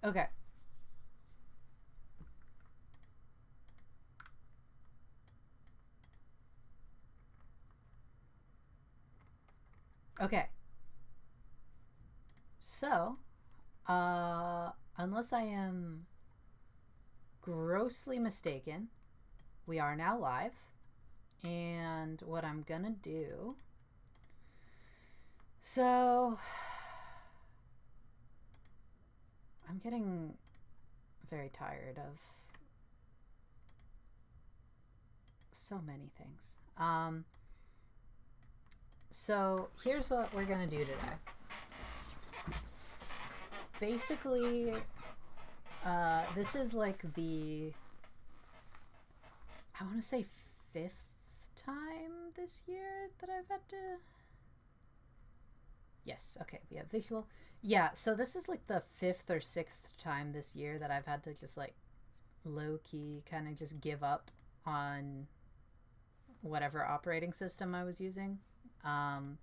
Okay. Okay. So, unless I am grossly mistaken, we are now live. And what I'm gonna do. So, I'm getting very tired of so many things. So, here's what we're gonna do today. Basically, this is like I want to say fifth time this year that I've had to. Yes, okay, we have visual. Yeah, so this is like the fifth or sixth time this year that I've had to just like low key kind of just give up on whatever operating system I was using. Um,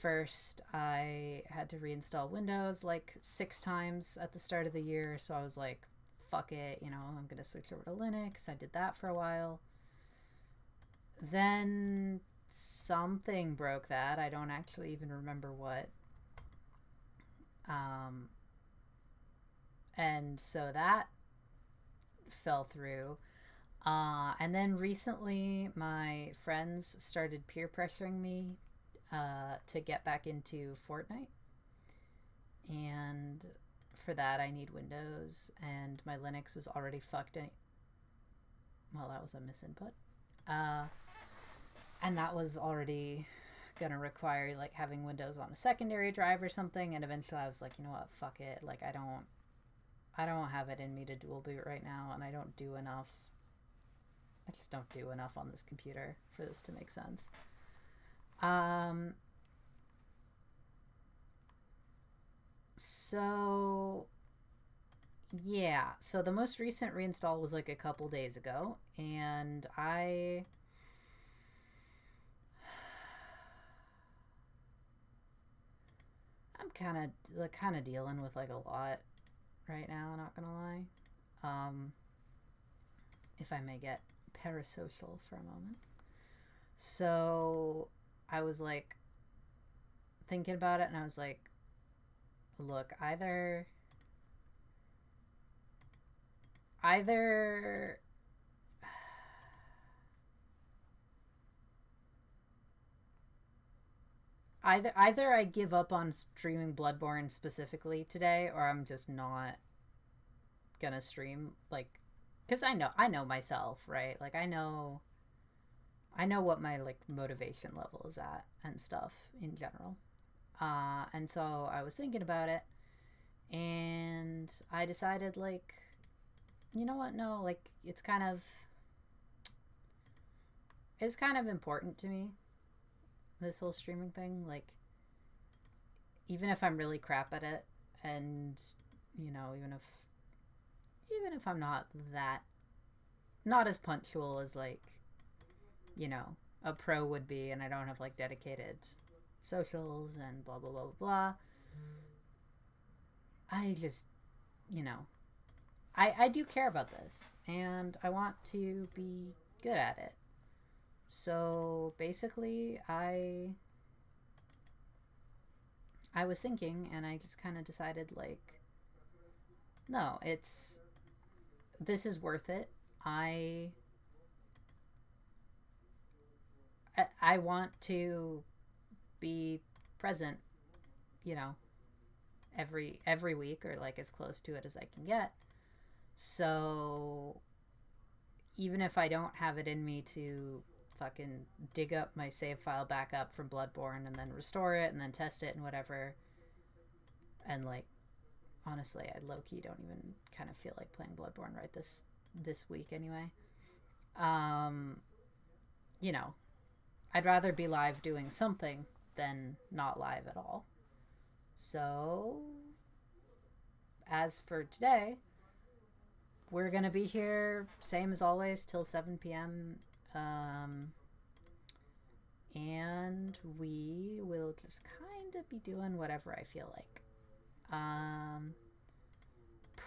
First, I had to reinstall Windows like 6 times at the start of the year, so I was like, fuck it, I'm gonna switch over to Linux. I did that for a while. Then something broke that. I don't actually even remember what. Um, and so that fell through. And then recently, my friends started peer pressuring me to get back into Fortnite. And for that, I need Windows, and my Linux was already fucked. Well, that was a misinput. Uh, and that was already gonna require like having Windows on a secondary drive or something. And eventually, I was like, you know what, fuck it. Like, I don't have it in me to dual boot right now, and I don't do enough. I just don't do enough on this computer for this to make sense. Um, so yeah, so the most recent reinstall was like a couple days ago, and I'm kind of dealing with like a lot right now. Not gonna lie, um, if I may get parasocial for a moment. So I was like thinking about it, and I was like, look, either either I give up on streaming Bloodborne specifically today, or I'm just not gonna stream, like, because I know myself, right? Like, I know what my like motivation level is at and stuff in general. And so I was thinking about it, and I decided, like, you know what? No, like, it's kind of important to me, this whole streaming thing. Like, even if I'm really crap at it, and even if I'm not as punctual as, like, a pro would be, and I don't have like dedicated socials and blah blah blah blah blah. I just, you know, I do care about this, and I want to be good at it. So basically, I was thinking, and I just kind of decided, like, no, this is worth it. I I want to be present, you know, every week, or like as close to it as I can get. So even if I don't have it in me to fucking dig up my save file back up from Bloodborne and then restore it and then test it and whatever, and like, honestly, I low key don't even kind of feel like playing Bloodborne right this week anyway. Um, you know, I'd rather be live doing something than not live at all. So, as for today, we're gonna be here, same as always, till 7 p.m. And we will just kind of be doing whatever I feel like. Um,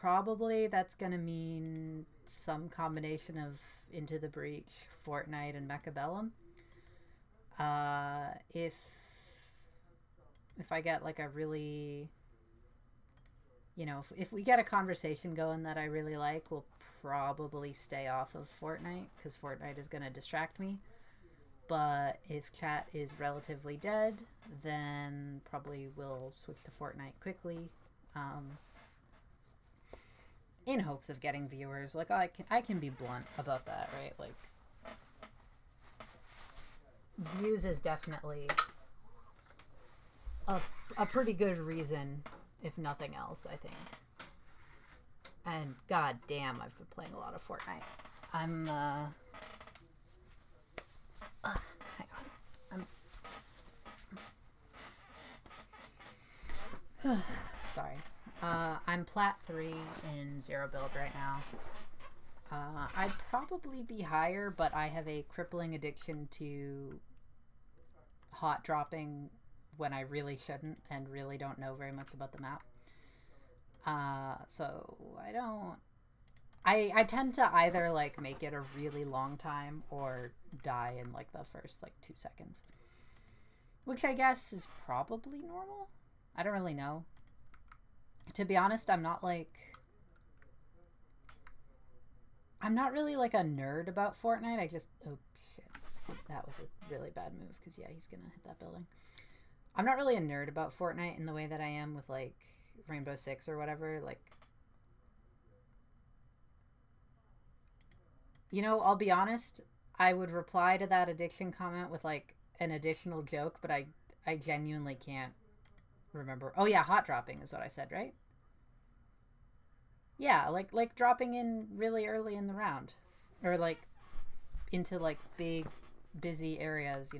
probably that's gonna mean some combination of Into the Breach, Fortnite, and Mechabellum. If I get like a really, if we get a conversation going that I really like, we'll probably stay off of Fortnite because Fortnite is gonna distract me. But if chat is relatively dead, then probably we'll switch to Fortnite quickly, in hopes of getting viewers. Like I can be blunt about that, right? Like views is definitely a pretty good reason, if nothing else, I think. And god damn, I've been playing a lot of Fortnite. I'm hang on. Sorry. I'm plat 3 in 0 build right now. I'd probably be higher, but I have a crippling addiction to hot dropping when I really shouldn't and really don't know very much about the map. So I tend to either like make it a really long time or die in like the first like 2 seconds, which I guess is probably normal. I don't really know. To be honest, I'm not really like a nerd about Fortnite. I just, oh shit, that was a really bad move because yeah, he's gonna hit that building. I'm not really a nerd about Fortnite in the way that I am with like Rainbow Six or whatever. Like, I'll be honest, I would reply to that addiction comment with like an additional joke, but I genuinely can't remember. Oh yeah, hot dropping is what I said, right? Yeah, like dropping in really early in the round, or like into like big busy areas.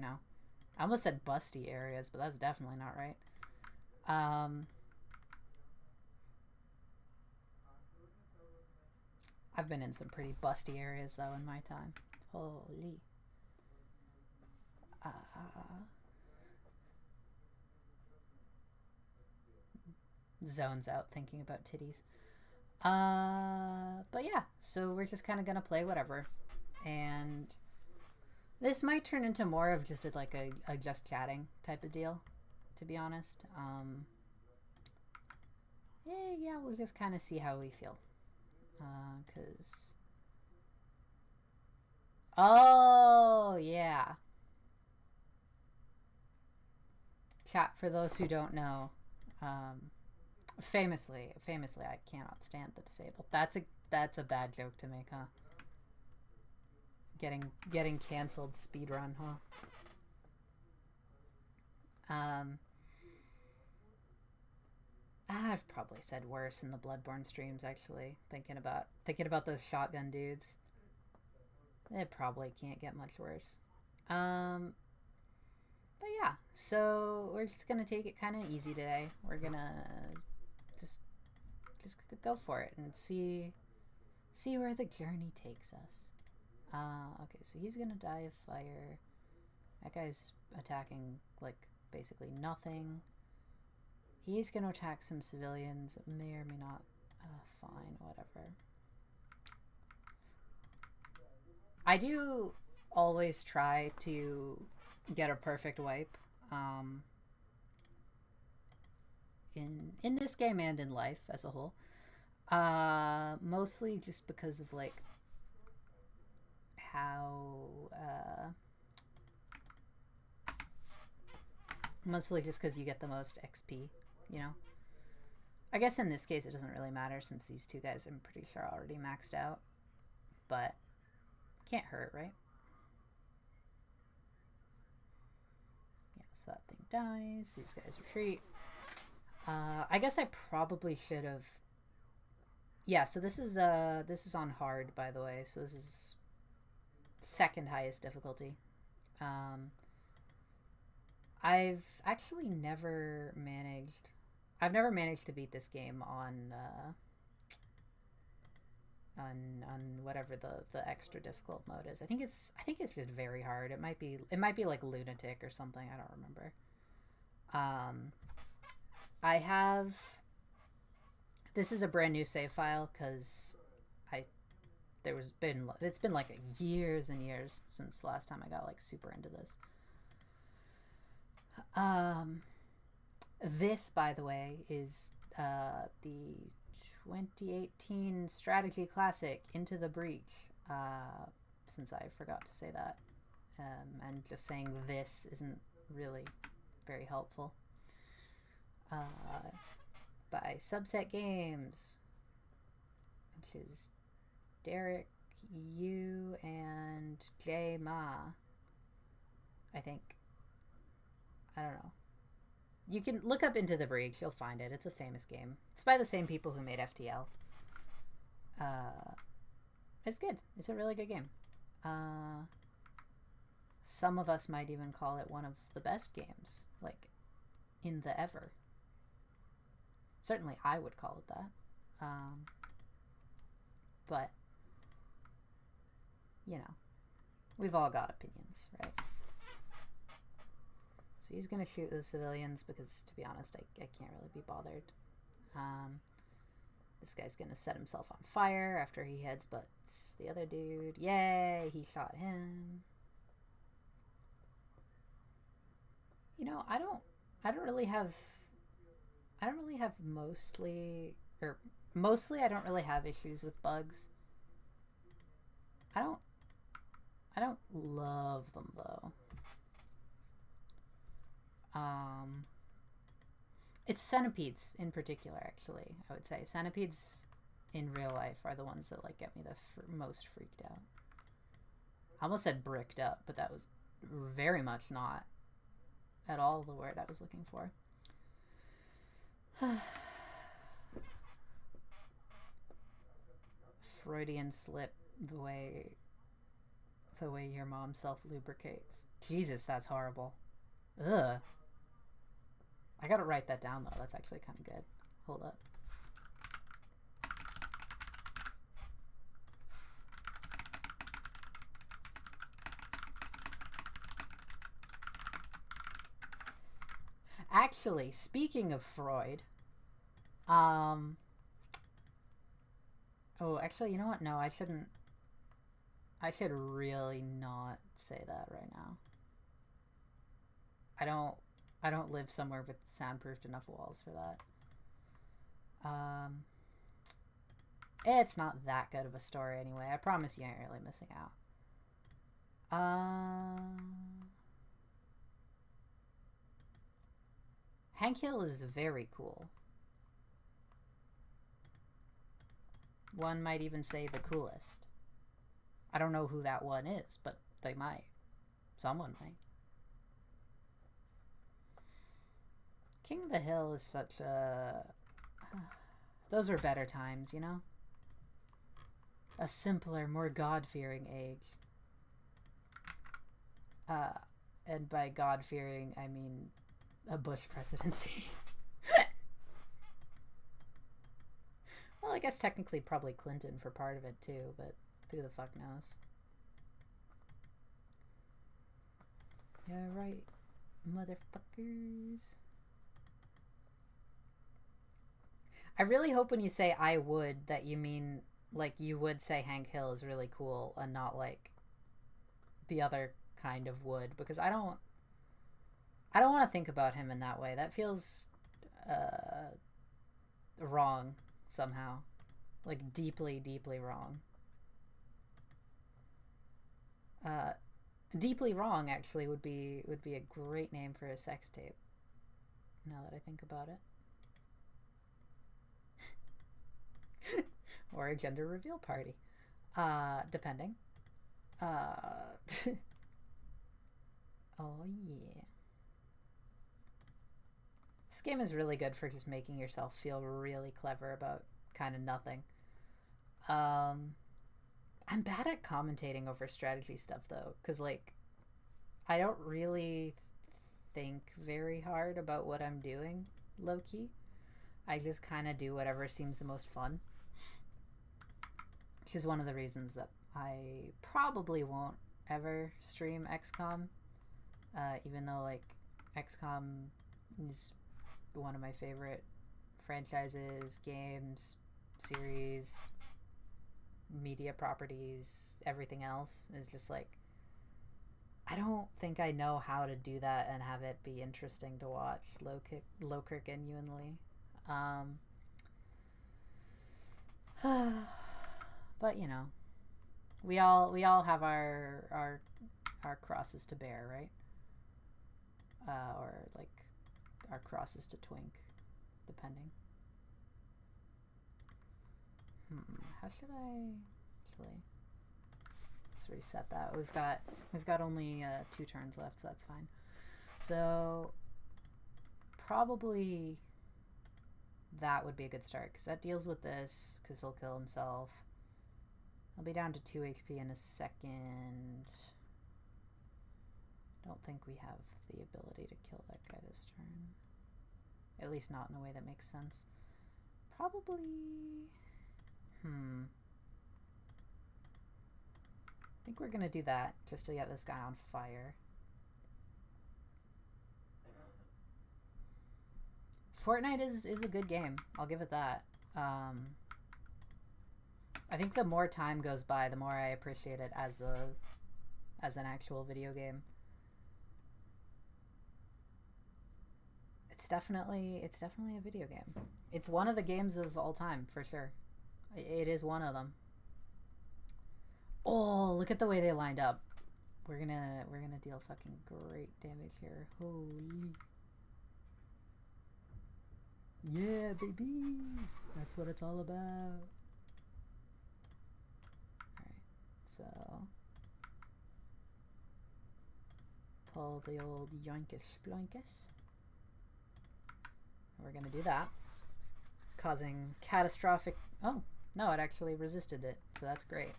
I almost said busty areas, but that's definitely not right. I've been in some pretty busty areas though in my time. Holy. Zones out thinking about titties. But yeah, so we're just kind of gonna play whatever, and this might turn into more of just a just chatting type of deal, to be honest. Yeah, we'll just kind of see how we feel, cause oh yeah, chat for those who don't know. Famously, I cannot stand the disabled. That's a bad joke to make, huh? Getting canceled speedrun, huh? I've probably said worse in the Bloodborne streams, actually. Thinking about those shotgun dudes. It probably can't get much worse. But yeah, so we're just gonna take it kind of easy today. We're gonna just go for it and see where the journey takes us. Okay, so he's gonna die of fire. That guy's attacking like basically nothing. He's gonna attack some civilians. May or may not. Fine, whatever. I do always try to get a perfect wipe. In this game and in life as a whole. Mostly just because of like how mostly just because you get the most XP, I guess in this case it doesn't really matter since these two guys I'm pretty sure are already maxed out, but can't hurt, right? Yeah, so that thing dies, these guys retreat. I guess I probably should have. Yeah, so this is on hard, by the way. So this is second highest difficulty. I've actually never managed. I've never managed to beat this game on whatever the extra difficult mode is. I think it's just very hard. It might be like lunatic or something. I don't remember. I have This is a brand new save file because I it's been like years and years since the last time I got like super into this. This, by the way, is the 2018 strategy classic Into the Breach. Since I forgot to say that, and just saying this isn't really very helpful. By Subset Games, which is Derek Yu and Jay Ma. I think. I don't know. You can look up Into the Breach, you'll find it. It's a famous game. It's by the same people who made FTL. It's good. It's a really good game. Some of us might even call it one of the best games, like, in the ever. Certainly I would call it that. But, you know, we've all got opinions, right? So he's going to shoot those civilians because, to be honest, I can't really be bothered. This guy's going to set himself on fire after he headsbutts the other dude. Yay, he shot him. You know, I don't really have mostly I don't really have issues with bugs. I don't love them though. It's centipedes in particular, actually. I would say centipedes in real life are the ones that like get me the most freaked out. I almost said bricked up, but that was very much not at all the word I was looking for. Freudian slip, the way your mom self-lubricates. Jesus, that's horrible. Ugh. I gotta write that down though. That's actually kind of good. Hold up. Actually, speaking of Freud, oh, actually, you know what? No, I shouldn't. I should really not say that right now. I don't live somewhere with soundproofed enough walls for that. It's not that good of a story anyway. I promise you ain't really missing out. Hank Hill is very cool. One might even say the coolest. I don't know who that one is, but they might. Someone might. King of the Hill is such a... Those were better times, you know? A simpler, more God-fearing age. And by God-fearing, I mean a Bush presidency. Well, I guess technically probably Clinton for part of it too, but who the fuck knows? Yeah, right, motherfuckers. I really hope when you say I would that you mean like you would say Hank Hill is really cool and not like the other kind of would, because I don't want to think about him in that way. That feels wrong somehow. Like deeply, deeply wrong. Deeply Wrong actually would be a great name for a sex tape. Now that I think about it. Or a gender reveal party. Depending. Oh yeah. This game is really good for just making yourself feel really clever about kind of nothing. I'm bad at commentating over strategy stuff though, because like I don't really think very hard about what I'm doing, low-key. I just kind of do whatever seems the most fun, which is one of the reasons that I probably won't ever stream XCOM, even though like XCOM is one of my favorite franchises, games, series, media properties, everything else is just like, I don't think I know how to do that and have it be interesting to watch. Low genuinely. Um, but you know, we all have our crosses to bear, right? Or like our crosses to twink, depending. How should I actually? Let's reset that. We've got only 2 turns left, so that's fine. So probably that would be a good start because that deals with this because he'll kill himself. I'll be down to 2 HP in a second. Don't think we have the ability to kill that guy this turn. At least not in a way that makes sense. Probably... I think we're gonna do that just to get this guy on fire. Fortnite is a good game. I'll give it that. I think the more time goes by, the more I appreciate it as an actual video game. It's definitely a video game. It's one of the games of all time for sure. It is one of them. Oh, look at the way they lined up. We're gonna deal fucking great damage here. Holy. Yeah, baby. That's what it's all about. Alright, so pull the old yoinkus bloinkus. We're gonna do that. Causing catastrophic... Oh, no, it actually resisted it, so that's great.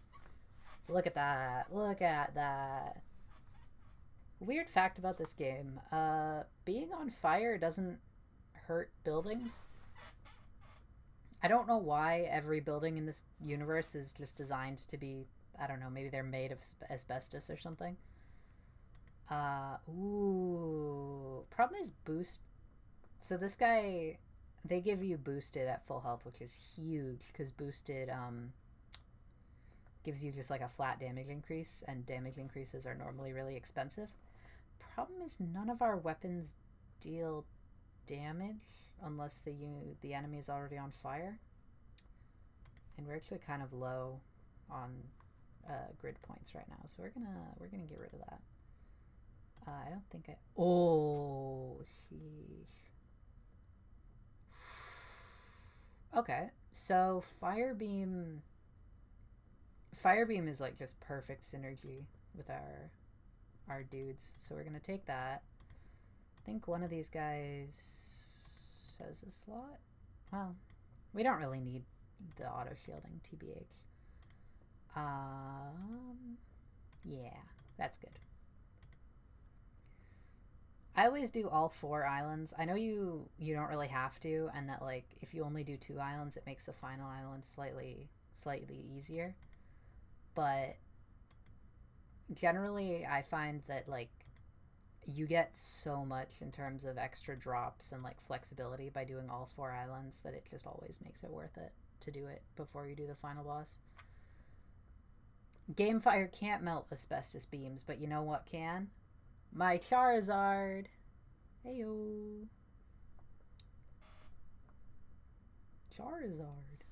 So look at that. Look at that. Weird fact about this game. Being on fire doesn't hurt buildings. I don't know why every building in this universe is just designed to be, I don't know, maybe they're made of asbestos or something. Ooh. Problem is boost. So this guy, they give you boosted at full health, which is huge because boosted gives you just like a flat damage increase, and damage increases are normally really expensive. Problem is none of our weapons deal damage unless the enemy is already on fire, and we're actually kind of low on grid points right now, so we're gonna get rid of that. I don't think I... Oh, sheesh. Okay, so Fire Beam is like just perfect synergy with our dudes. So we're gonna take that. I think one of these guys has a slot. Well, we don't really need the auto shielding, TBH. Yeah, that's good. I always do all 4 islands. I know you don't really have to, and that like if you only do 2 islands, it makes the final island slightly easier. But generally, I find that like you get so much in terms of extra drops and like flexibility by doing all 4 islands that it just always makes it worth it to do it before you do the final boss. Gamefire can't melt asbestos beams, but you know what can? My Charizard. Heyo. Charizard.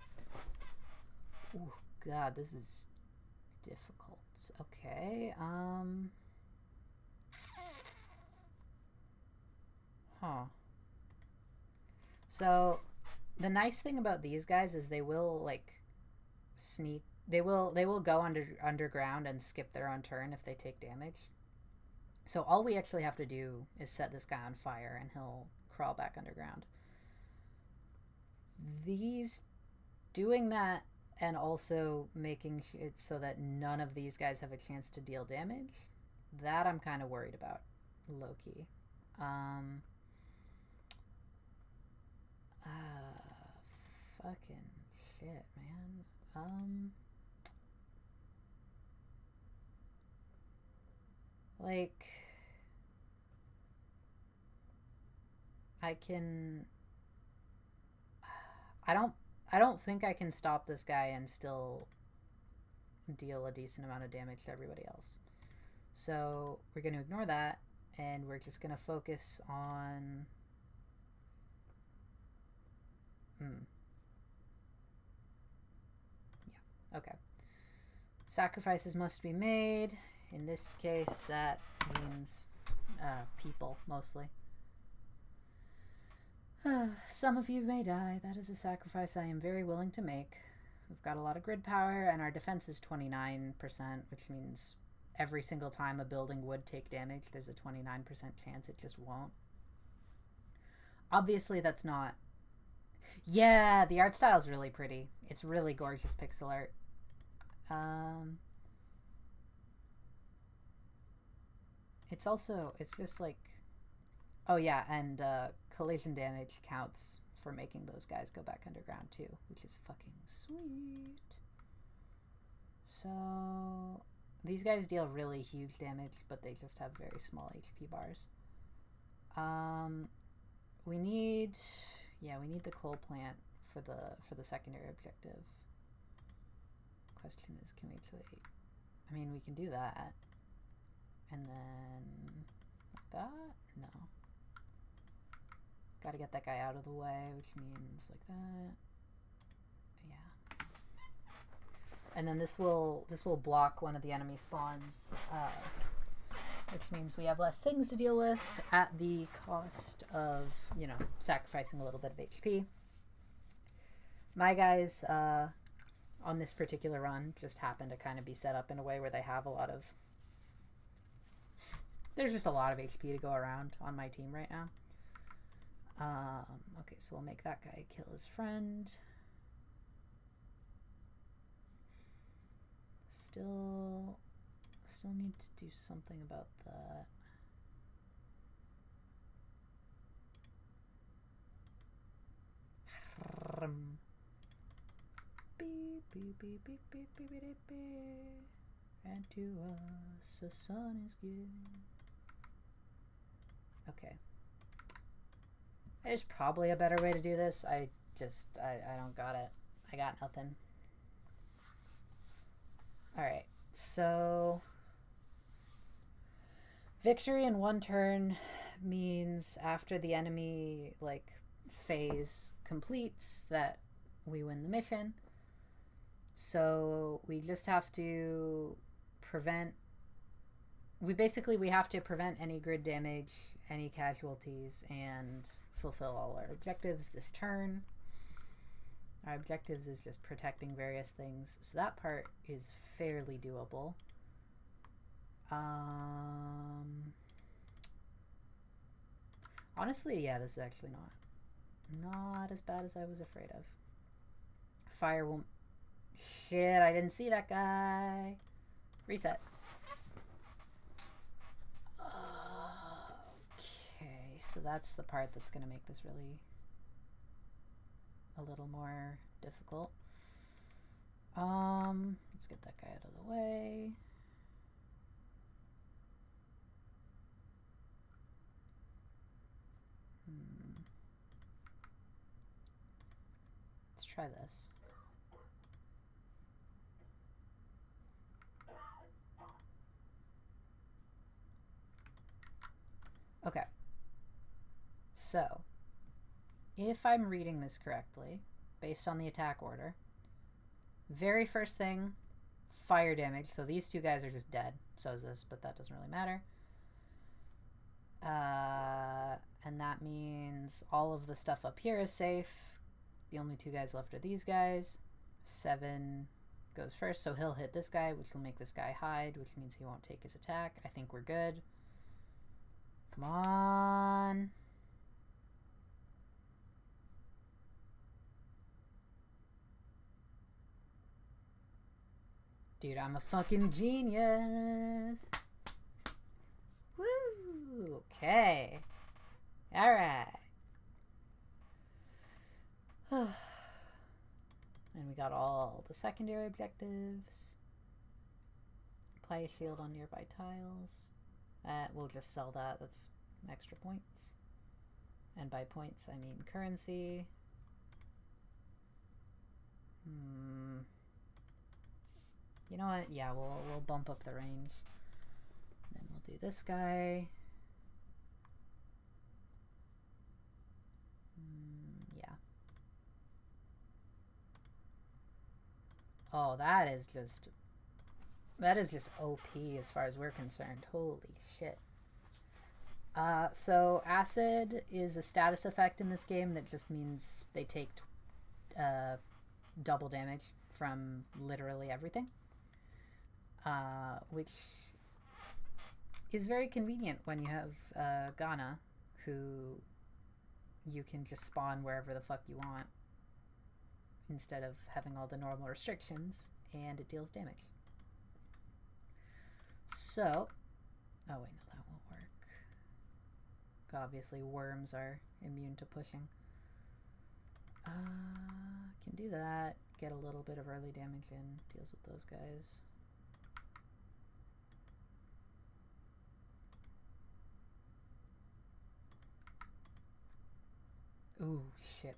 Oh god, this is difficult. Okay, So, the nice thing about these guys is they will like sneak. They will go underground and skip their own turn if they take damage. So all we actually have to do is set this guy on fire and he'll crawl back underground. These doing that and also making it so that none of these guys have a chance to deal damage, that I'm kind of worried about, low-key. Fucking shit, man. Like, I can... I don't I don't think I can stop this guy and still deal a decent amount of damage to everybody else. So we're going to ignore that, and we're just going to focus on... Yeah, okay. Sacrifices must be made. In this case, that means people, mostly. Some of you may die. That is a sacrifice I am very willing to make. We've got a lot of grid power, and our defense is 29%, which means every single time a building would take damage, there's a 29% chance it just won't. Obviously, that's not... Yeah, the art style is really pretty. It's really gorgeous pixel art. It's also... It's just like... Oh, yeah, and collision damage counts for making those guys go back underground, too, which is fucking sweet. So... These guys deal really huge damage, but they just have very small HP bars. We need... Yeah, we need the coal plant for the secondary objective. Question is, can we actually... I mean, we can do that. And then... Like that? No. Gotta get that guy out of the way, which means like that. Yeah. And then this will block one of the enemy spawns, which means we have less things to deal with at the cost of, you know, sacrificing a little bit of HP. My guys on this particular run just happen to kind of be set up in a way where they have a lot of... There's just a lot of HP to go around on my team right now. Okay, so we'll make that guy kill his friend. Still need to do something about that. Beep, beep, beep, beep, beep, beep, beep, beep. And to us the sun is given. Okay. There's probably a better way to do this. I don't got it. I got nothing. Alright, so... Victory in one turn means after the enemy, like, phase completes that we win the mission. So we just have to prevent... We have to prevent any grid damage, any casualties, and fulfill all our objectives this turn. Our objectives is just protecting various things, so that part is fairly doable. Honestly, yeah, this is actually not as bad as I was afraid of. Fire will... Shit, I didn't see that guy. Reset. Okay, so that's the part that's going to make this really a little more difficult. Let's get that guy out of the way. Let's try this. Okay. So, if I'm reading this correctly, based on the attack order, very first thing, fire damage. So these two guys are just dead. So is this, but that doesn't really matter. And that means all of the stuff up here is safe. The only two guys left are these guys. 7 goes first, so he'll hit this guy, which will make this guy hide, which means he won't take his attack. I think we're good. Come on. Dude, I'm a fucking genius. Woo! Okay. Alright. And we got all the secondary objectives. Apply a shield on nearby tiles. We'll just sell that. That's extra points. And by points, I mean currency. You know what? Yeah, we'll bump up the range. Then we'll do this guy. Yeah. Oh, that is just OP as far as we're concerned. Holy shit. So acid is a status effect in this game that just means they take double damage from literally everything, which is very convenient when you have Ghana, who you can just spawn wherever the fuck you want instead of having all the normal restrictions, and it deals damage. So, oh wait, no, that won't work. Obviously, worms are immune to pushing. Can do that. Get a little bit of early damage in. Deals with those guys. Ooh, shit.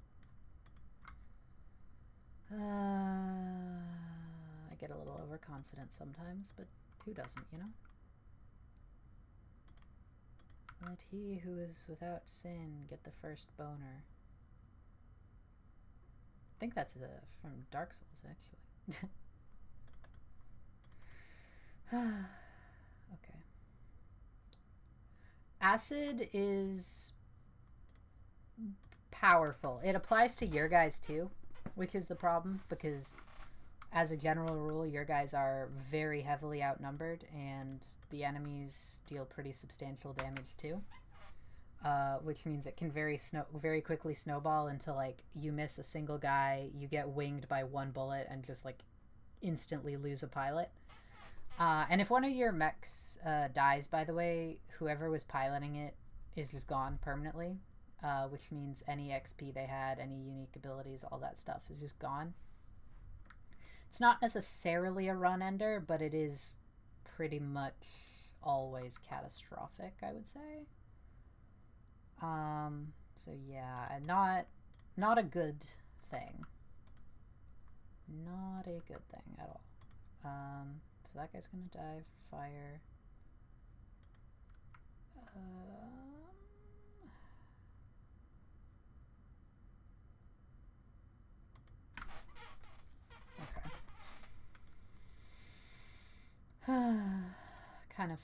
I get a little overconfident sometimes, but who doesn't, you know? Let he who is without sin get the first boner. I think that's from Dark Souls, actually. Okay. Acid is powerful. It applies to your guys too, which is the problem, because as a general rule, your guys are very heavily outnumbered, and the enemies deal pretty substantial damage too. Which means it can very quickly snowball until, like, you miss a single guy, you get winged by one bullet, and just, like, instantly lose a pilot. And if one of your mechs dies, by the way, whoever was piloting it is just gone permanently, which means any XP they had, any unique abilities, all that stuff is just gone. It's not necessarily a run ender, but it is pretty much always catastrophic, I would say. So yeah, not a good thing. Not a good thing at all. So that guy's gonna die. Fire. Okay. Kind of.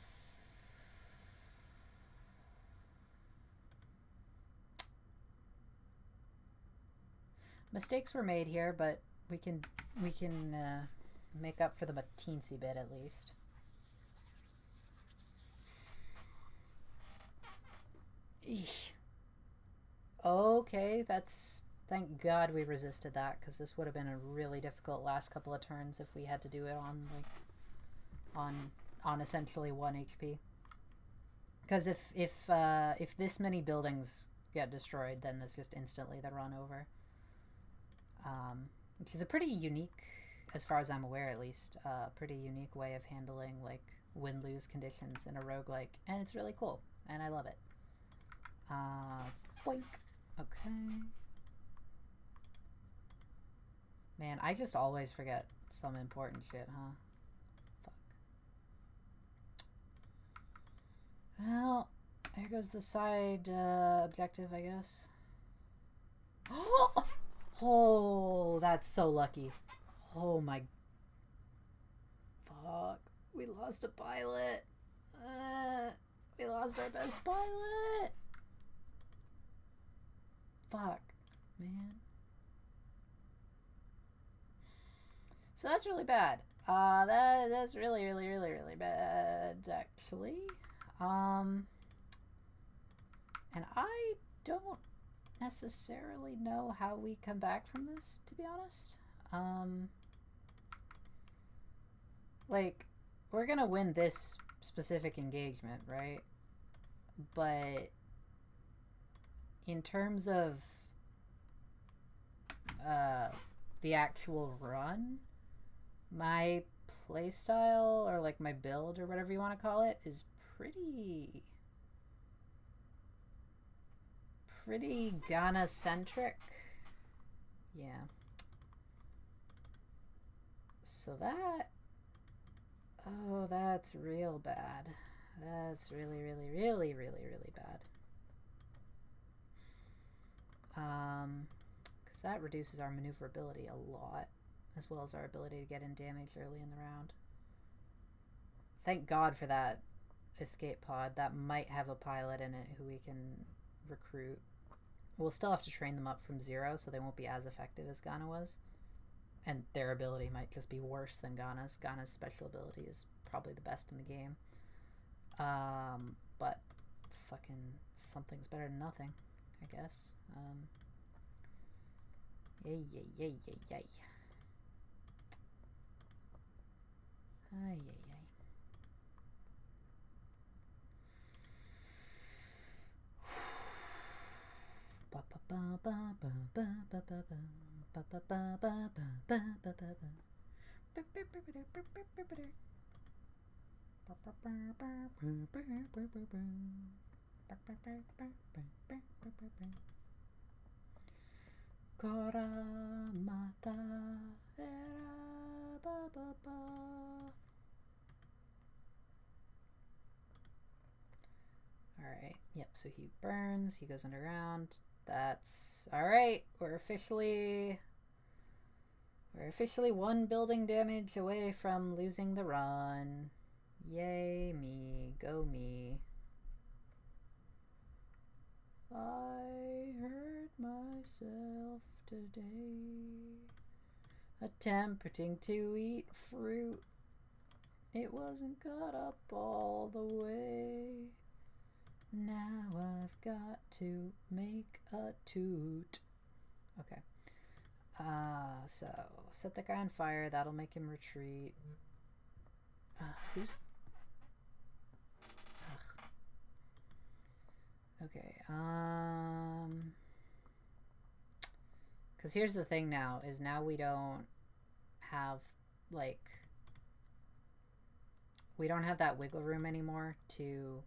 Mistakes were made here, but we can make up for them a teensy bit at least. Eesh. Okay, that's... Thank God we resisted that, because this would have been a really difficult last couple of turns if we had to do it on, like, on essentially 1 HP. Because if this many buildings get destroyed, then that's just instantly the run over. Which is a pretty unique, as far as I'm aware at least, pretty unique way of handling, like, win-lose conditions in a roguelike, and it's really cool, and I love it. Boink. Okay. Man, I just always forget some important shit, huh? Fuck. Well, there goes the side objective, I guess. Oh, that's so lucky. Oh my... Fuck. We lost a pilot. We lost our best pilot. Fuck, man. So that's really bad. That's really bad, actually. And I don't necessarily know how we come back from this, to be honest. Like, we're gonna win this specific engagement, right? But in terms of the actual run, my playstyle, or like my build, or whatever you want to call it, is pretty Ghana-centric. Yeah. So that... Oh, that's real bad. That's really, really, really, really, really bad. Because that reduces our maneuverability a lot, as well as our ability to get in damage early in the round. Thank God for that escape pod. That might have a pilot in it who we can recruit. We'll still have to train them up from 0, so they won't be as effective as Ghana was. And their ability might just be worse than Ghana's. Ghana's special ability is probably the best in the game. But fucking something's better than nothing, I guess. Yay, yay, yay, yay, yay. Ay, yay, yay. Ba ba ba ba ba ba ba ba ba. Ba ba ba ba ba ba ba ba ba. Kora mata era ba ba ba. Alright, yep, so he burns, he goes underground. That's alright. We're officially 1 building damage away from losing the run. Yay me, go me. I hurt myself today attempting to eat fruit. It wasn't cut up all the way. Now I've got to make a toot. Okay. So set that guy on fire. That'll make him retreat. Who's... Ugh. Okay. Because here's the thing now, is now we don't have, like... We don't have that wiggle room anymore to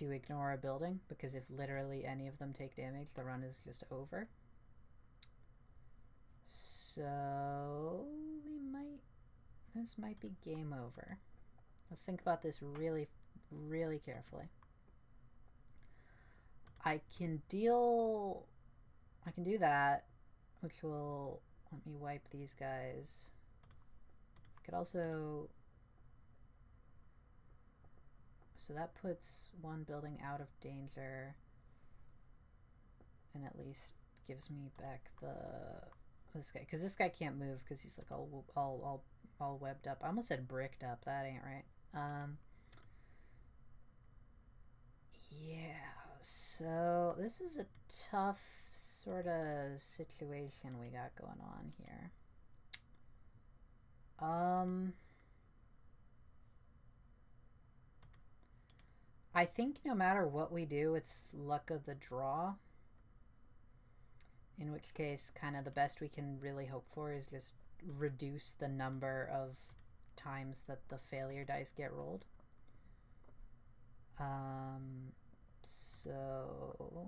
ignore a building, because if literally any of them take damage, the run is just over. So this might be game over. Let's think about this really, really carefully. I can do that, which will let me wipe these guys. I could also... So that puts 1 building out of danger, and at least gives me back this guy, because this guy can't move because he's like all webbed up. I almost said bricked up. That ain't right. Yeah. So this is a tough sort of situation we got going on here. I think no matter what we do, it's luck of the draw. In which case, kind of the best we can really hope for is just reduce the number of times that the failure dice get rolled. So...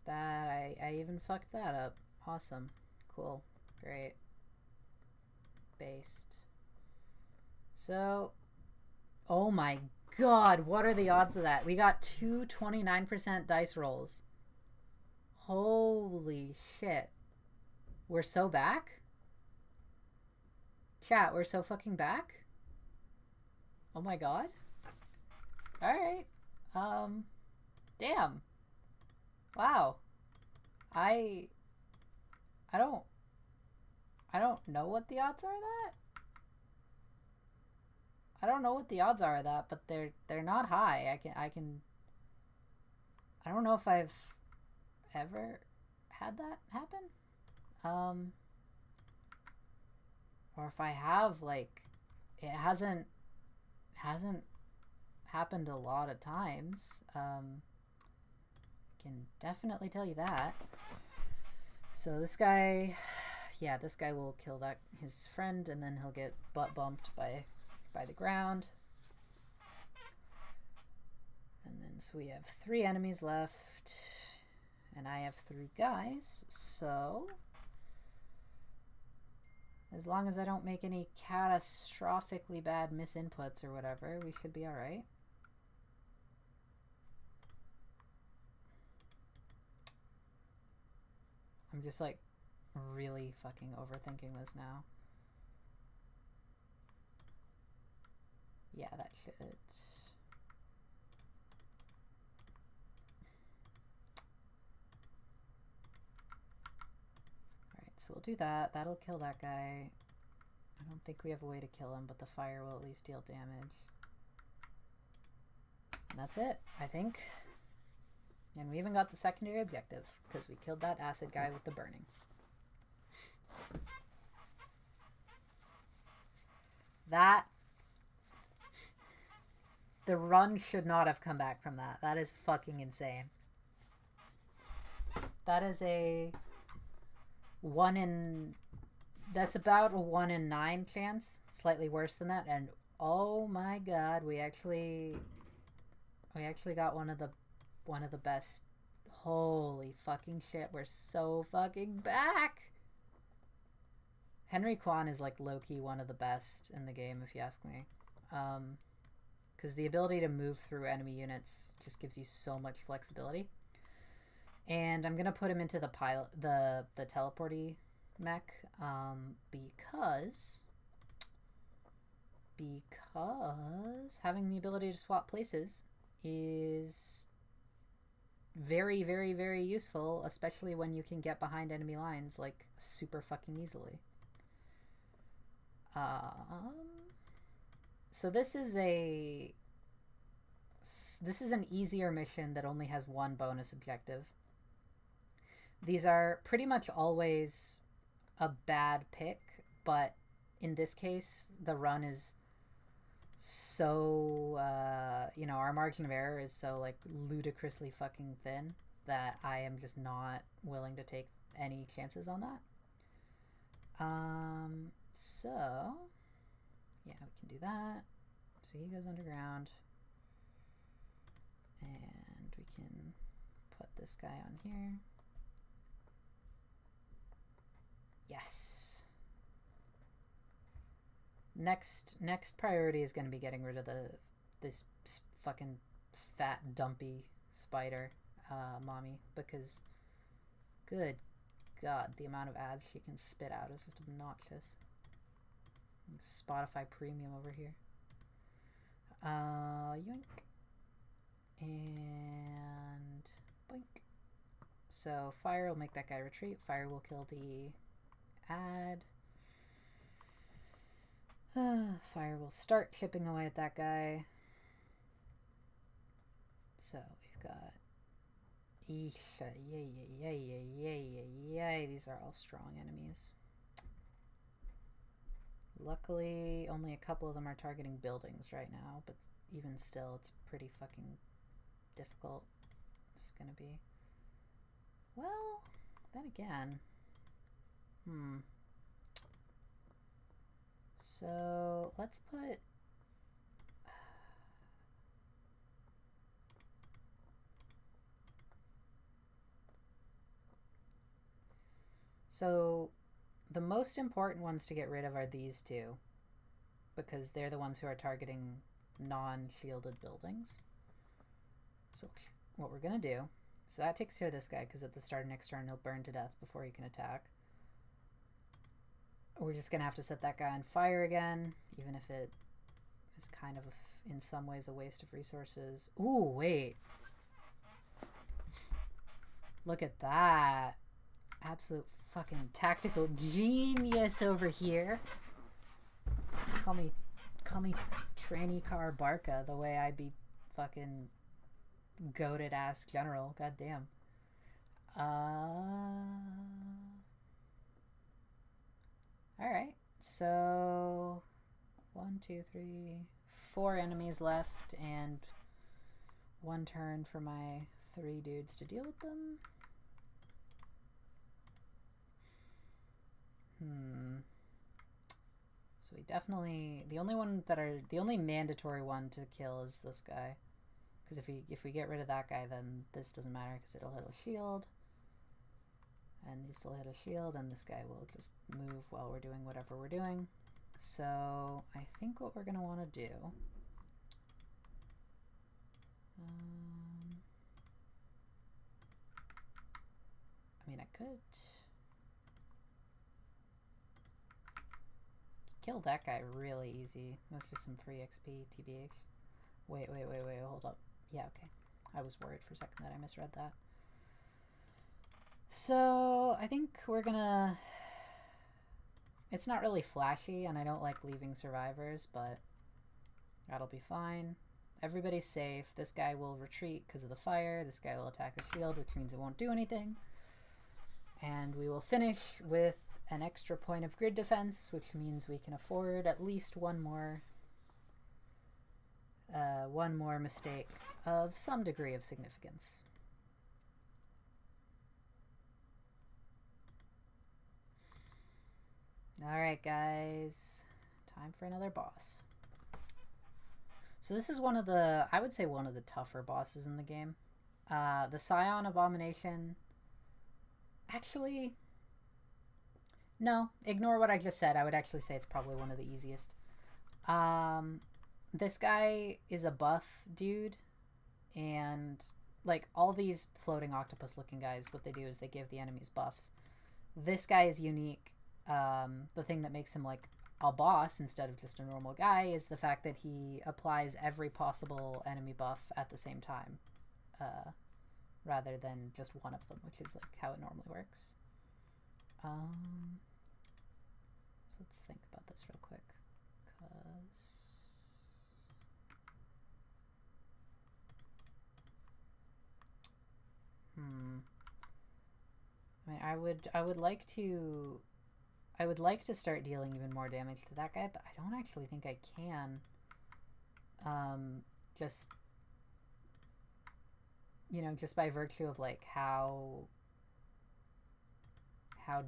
That, I even fucked that up. Awesome. Cool. Great. Based. So, oh my god, what are the odds of that? We got 2 29% dice rolls. Holy shit. We're so back? Chat, we're so fucking back? Oh my god. Alright. Damn. Wow. I don't know what the odds are of that. I don't know what the odds are of that, but they're not high. I don't know if I've ever had that happen. Or if I have, like, it hasn't happened a lot of times. Can definitely tell you that. So this guy, yeah, this guy will kill his friend, and then he'll get butt bumped by the ground. So we have 3 enemies left, and I have 3 guys, so as long as I don't make any catastrophically bad misinputs or whatever, we should be alright. I'm just like really fucking overthinking this now. Yeah, that should. Alright, so we'll do that. That'll kill that guy. I don't think we have a way to kill him, but the fire will at least deal damage. And that's it, I think. And we even got the secondary objective, because we killed that acid guy with the burning. That... The run should not have come back from that. That is fucking insane. That is a 1 in... That's about a 1 in 9 chance. Slightly worse than that. And oh my god, we actually got one of the best. Holy fucking shit, we're so fucking back. Henry Kwan is like low-key one of the best in the game, if you ask me. Because the ability to move through enemy units just gives you so much flexibility. And I'm gonna put him into the teleporty mech, because having the ability to swap places is very, very, very useful, especially when you can get behind enemy lines like super fucking easily. So this is an easier mission that only has 1 bonus objective. These are pretty much always a bad pick, but in this case, the run is so, you know, our margin of error is so, like, ludicrously fucking thin that I am just not willing to take any chances on that. So, yeah, we can do that. So he goes underground. And we can put this guy on here. Yes. Next priority is going to be getting rid of this fucking fat dumpy spider mommy, because good god, the amount of ads she can spit out is just obnoxious. Spotify Premium over here. Yoink. And boink. So fire will make that guy retreat. Fire will kill the ad. Fire will start chipping away at that guy. So we've got Isha, yay. These are all strong enemies. Luckily, only a couple of them are targeting buildings right now, but even still, it's pretty fucking difficult. It's gonna be. Well, then again. So let's put. So the most important ones to get rid of are these 2, because they're the ones who are targeting non-shielded buildings. So what we're gonna do, so that takes care of this guy, because at the start of next turn he'll burn to death before he can attack. We're just gonna have to set that guy on fire again, even if it is kind of in some ways a waste of resources. Ooh, wait. Look at that. Absolute fucking tactical genius over here. Call me tranny car Barca, the way I be fucking goated ass general. God damn. Alright, so 1, 2, 3, 4 enemies left, and 1 turn for my 3 dudes to deal with them. So we definitely, the only mandatory one to kill is this guy, Because if we get rid of that guy, then this doesn't matter because it'll hit a shield. And these will hit a shield, and this guy will just move while we're doing whatever we're doing. So I think what we're going to want to do... I mean, I could kill that guy really easy. That's just some free XP, TBH. Wait, hold up. Yeah, okay. I was worried for a second that I misread that. So I think we're gonna... It's not really flashy, and I don't like leaving survivors, but that'll be fine. Everybody's safe. This guy will retreat because of the fire. This guy will attack the shield, which means it won't do anything. And we will finish with an extra point of grid defense, which means we can afford at least one more mistake of some degree of significance. Alright guys, time for another boss. So this is one of the, I would say one of the tougher bosses in the game. The Scion Abomination, actually, no, ignore what I just said. I would actually say it's probably one of the easiest. This guy is a buff dude, and like all these floating octopus looking guys, what they do is they give the enemies buffs. This guy is unique. The thing that makes him like a boss instead of just a normal guy is the fact that he applies every possible enemy buff at the same time, rather than just one of them, which is like how it normally works. So let's think about this real quick, because I mean, I would like to start dealing even more damage to that guy, but I don't actually think I can. Just, you know, just by virtue of like how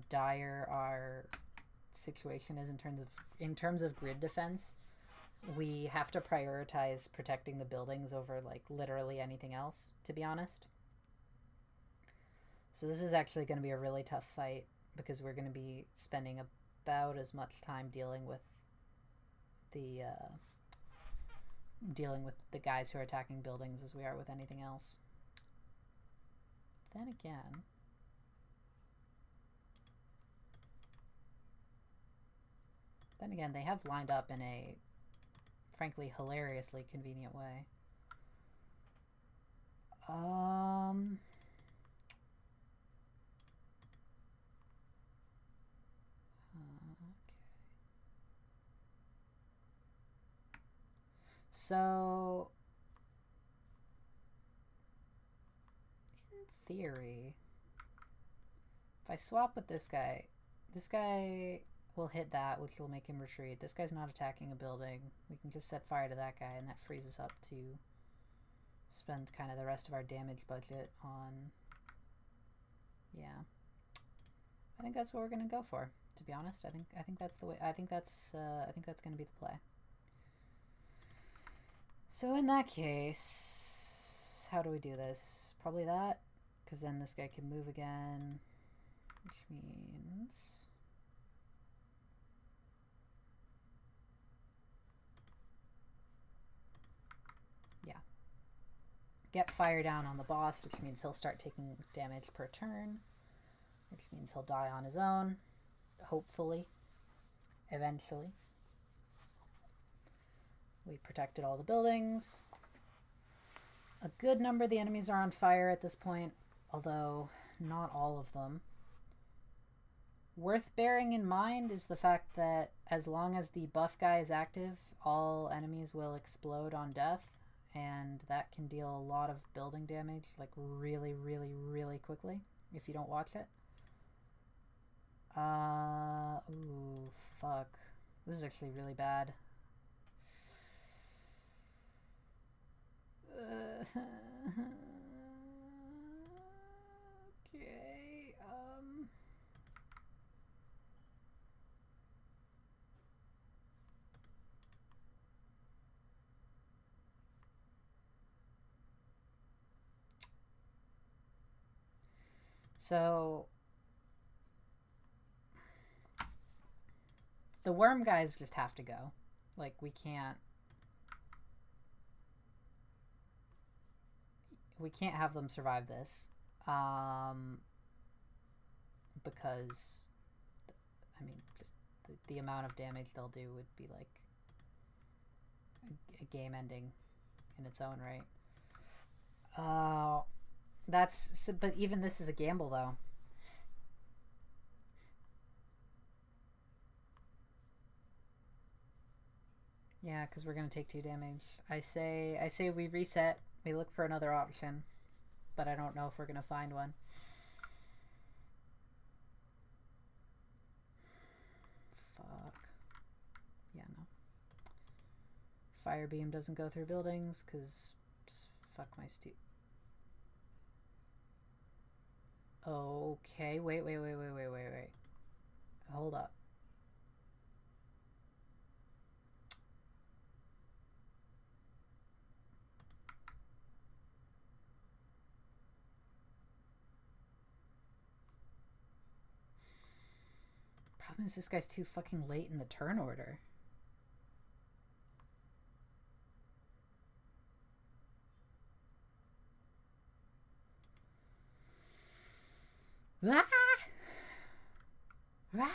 dire our situation is in terms of grid defense. We have to prioritize protecting the buildings over like literally anything else, to be honest. So this is actually going to be a really tough fight, because we're going to be spending about as much time dealing with the guys who are attacking buildings as we are with anything else. Then again, they have lined up in a frankly hilariously convenient way. Okay. So, in theory, if I swap with this guy will hit that, which will make him retreat. This guy's not attacking a building. We can just set fire to that guy, and that frees us up to spend kind of the rest of our damage budget on... Yeah. I think that's what we're gonna go for, to be honest. I think that's the way. I think that's gonna be the play. So in that case, how do we do this? Probably that, because then this guy can move again, which means... Yeah. Get fire down on the boss, which means he'll start taking damage per turn, which means he'll die on his own, hopefully, eventually. We protected all the buildings. A good number of the enemies are on fire at this point, although not all of them. Worth bearing in mind is the fact that as long as the buff guy is active, all enemies will explode on death, and that can deal a lot of building damage, like really, really, really quickly, if you don't watch it. Ooh, fuck. This is actually really bad. Okay, So the worm guys just have to go. Like, we can't have them survive this. Because, I mean, just the amount of damage they'll do would be like a game ending in its own right. But even this is a gamble, though. Yeah, because we're gonna take 2 damage. I say we reset. We look for another option, but I don't know if we're gonna find one. Fuck. Yeah, no. Fire beam doesn't go through buildings because fuck my stu. Okay, wait. Hold up. Problem is, this guy's too fucking late in the turn order. Ah! Ah!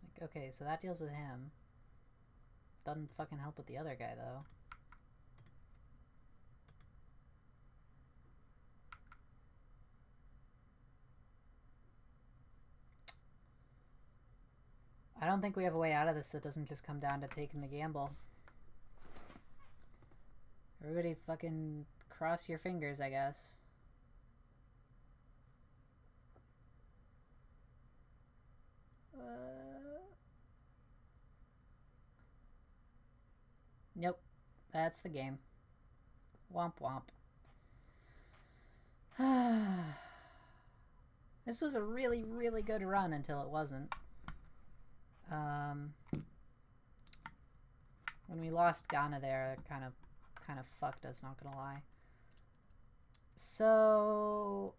Like, okay, so that deals with him. Doesn't fucking help with the other guy, though. I don't think we have a way out of this that doesn't just come down to taking the gamble. Everybody fucking cross your fingers, I guess. Nope. That's the game. Womp womp. This was a really, really good run until it wasn't. When we lost Ghana there, it kind of fucked us, not gonna lie. So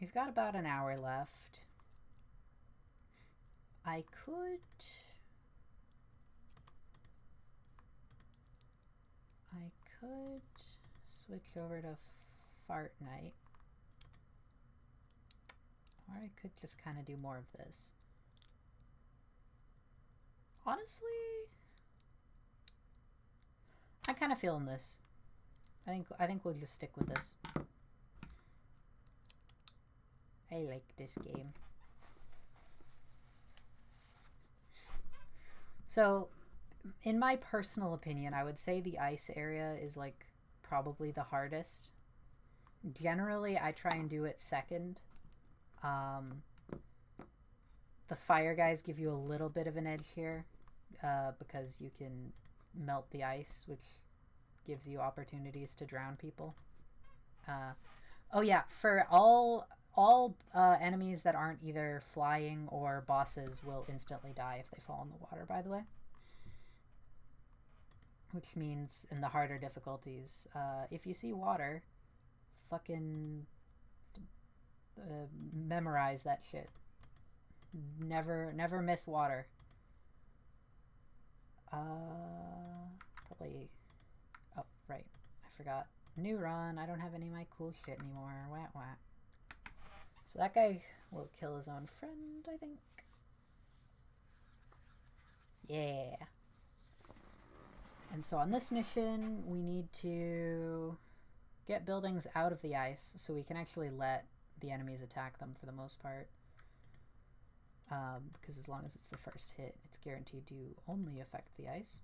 we've got about an hour left. I could switch over to Fart Night. Or I could just kind of do more of this. Honestly, I'm kind of feeling this. I think we'll just stick with this. I like this game. So, in my personal opinion, I would say the ice area is like probably the hardest. Generally, I try and do it second. The fire guys give you a little bit of an edge here because you can melt the ice, which gives you opportunities to drown people. Oh yeah, for all enemies that aren't either flying or bosses will instantly die if they fall in the water, by the way. Which means in the harder difficulties, if you see water, fucking memorize that shit. Never miss water. Probably. Oh, right. I forgot. New run. I don't have any of my cool shit anymore. Wah wah. So that guy will kill his own friend, I think. Yeah. And so on this mission, we need to get buildings out of the ice so we can actually let the enemies attack them for the most part. Because as long as it's the first hit, it's guaranteed to only affect the ice.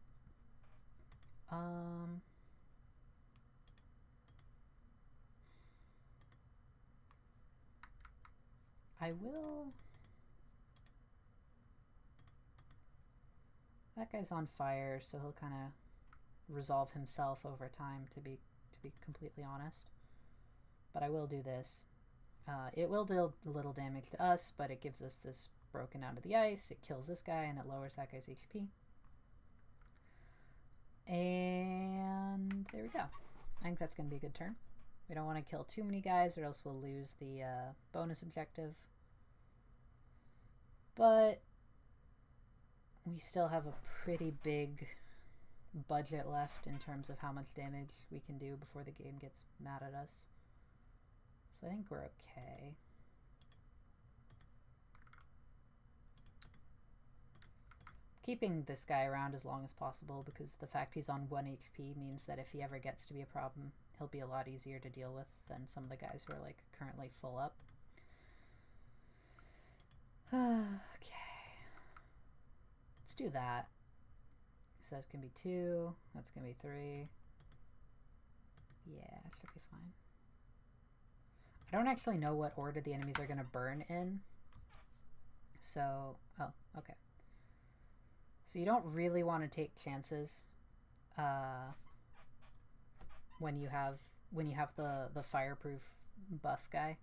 I will... That guy's on fire, so he'll kind of resolve himself over time, to be completely honest. But I will do this. It will deal a little damage to us, but it gives us this broken out of the ice. It kills this guy, and it lowers that guy's HP. And there we go. I think that's going to be a good turn. We don't want to kill too many guys, or else we'll lose the bonus objective. But we still have a pretty big budget left in terms of how much damage we can do before the game gets mad at us. So I think we're okay. Keeping this guy around as long as possible, because the fact he's on 1 HP means that if he ever gets to be a problem, he'll be a lot easier to deal with than some of the guys who are like currently full up. Okay. Let's do that. So that's going to be 2. That's going to be 3. Yeah, it should be fine. I don't actually know what order the enemies are going to burn in. So, oh, okay. So you don't really want to take chances when you have the fireproof buff guy,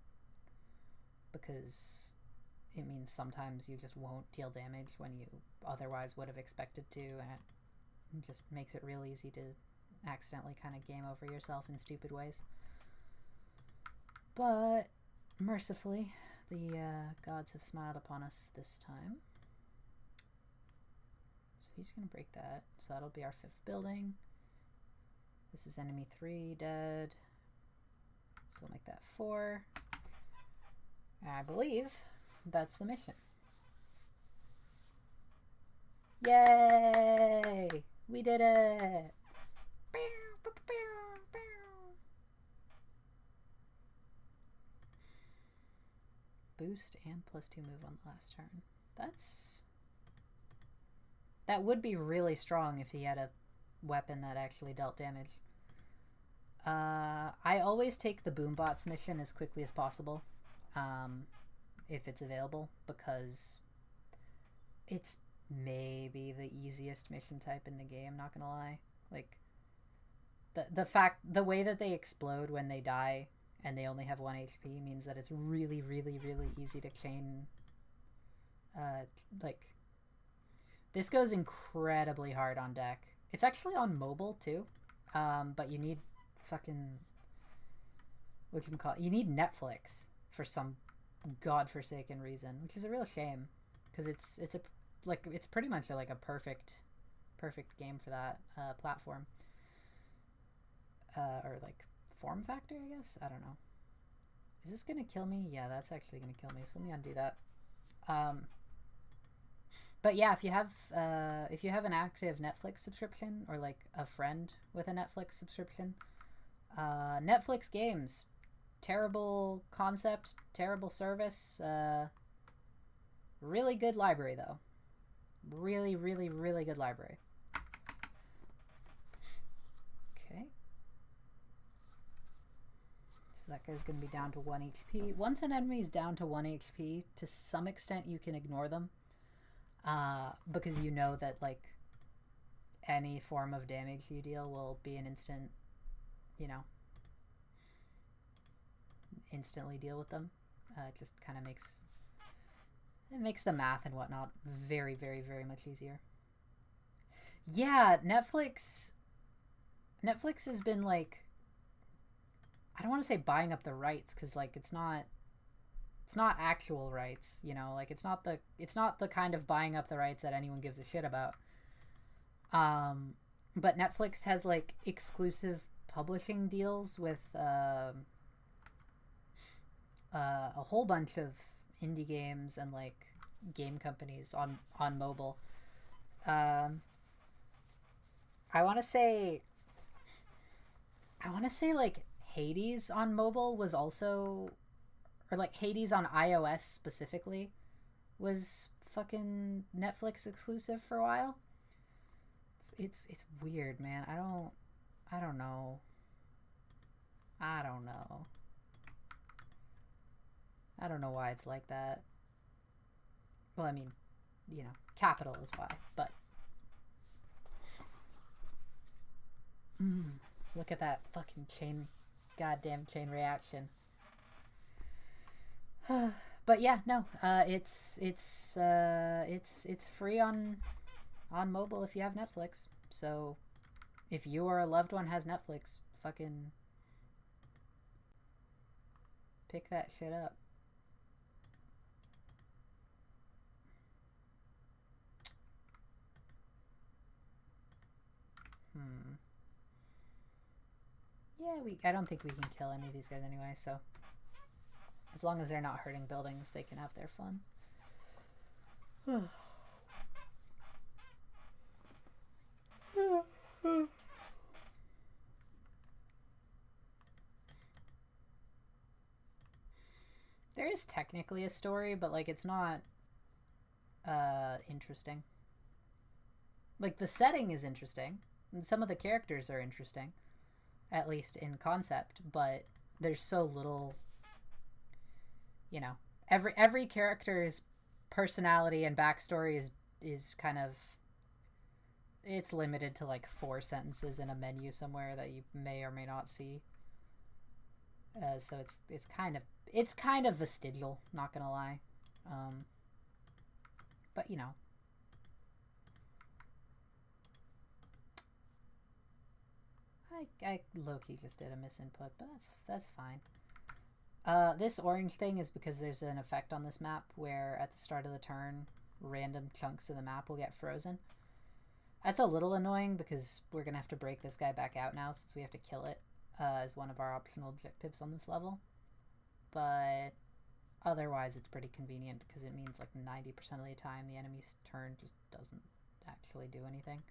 because it means sometimes you just won't deal damage when you otherwise would have expected to, and it just makes it real easy to accidentally kind of game over yourself in stupid ways. But mercifully, the gods have smiled upon us this time. So he's going to break that. So that'll be our 5th building. This is enemy 3 dead. So we'll make that 4. And I believe that's the mission. Yay! We did it! Boost and +2 move on the last turn. That would be really strong if he had a weapon that actually dealt damage. I always take the Boombots mission as quickly as possible, if it's available, because it's maybe the easiest mission type in the game, not gonna lie. Like, the way that they explode when they die and they only have 1 HP means that it's really, really, really easy to chain. Like, this goes incredibly hard on deck. It's actually on mobile too, but you need fucking, what you can call it? You need Netflix for some godforsaken reason, which is a real shame, because it's pretty much like a perfect game for that platform, or like form factor, I guess. I don't know. Is this gonna kill me? Yeah, that's actually gonna kill me. So let me undo that. But yeah, if you have an active Netflix subscription, or like a friend with a Netflix subscription, Netflix games, terrible concept, terrible service, really good library though. Really, really, really good library. Okay. So that guy's going to be down to 1 HP. Once an enemy is down to 1 HP, to some extent you can ignore them. Because you know that, like, any form of damage you deal will be an instant, you know, instantly deal with them. It just kind of makes the math and whatnot very, very, very much easier. Yeah, Netflix has been, like, I don't want to say buying up the rights, because, like, it's not actual rights, you know, like, it's not the kind of buying up the rights that anyone gives a shit about. But Netflix has, like, exclusive publishing deals with a whole bunch of indie games and, like, game companies on mobile. I want to say like Hades on mobile was also, or like Hades on iOS specifically was fucking Netflix exclusive for a while. It's weird, man. I don't know. I don't know why it's like that. Well, I mean, you know, capital is why, but look at that fucking goddamn chain reaction. But yeah, no, it's free on mobile if you have Netflix. So if you or a loved one has Netflix, fucking pick that shit up. Hmm. Yeah, I don't think we can kill any of these guys anyway, so as long as they're not hurting buildings, they can have their fun. There is technically a story, but like it's not interesting. Like the setting is interesting, and some of the characters are interesting, at least in concept, but there's so little, you know. Every character's personality and backstory is kind of, it's limited to like 4 sentences in a menu somewhere that you may or may not see. So it's kind of vestigial, not gonna lie. Um, but you know, I low key just did a misinput, but that's fine. This orange thing is because there's an effect on this map where at the start of the turn, random chunks of the map will get frozen. That's a little annoying because we're gonna have to break this guy back out now since we have to kill it as one of our optional objectives on this level. But otherwise, it's pretty convenient because it means like 90% of the time the enemy's turn just doesn't actually do anything.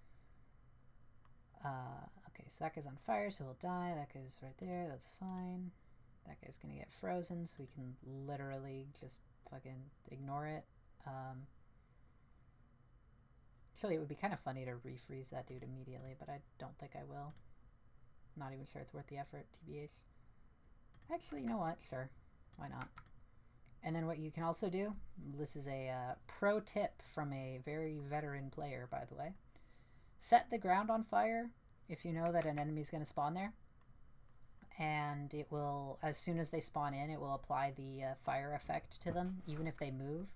Okay, so that guy's on fire, so he'll die. That guy's right there, that's fine. That guy's gonna get frozen, so we can literally just fucking ignore it. Actually, it would be kind of funny to refreeze that dude immediately, but I don't think I will. Not even sure it's worth the effort, TBH. Actually, you know what? Sure. Why not? And then what you can also do, this is a pro tip from a very veteran player, by the way. Set the ground on fire if you know that an enemy's going to spawn there. And it will, as soon as they spawn in, it will apply the fire effect to them, even if they move.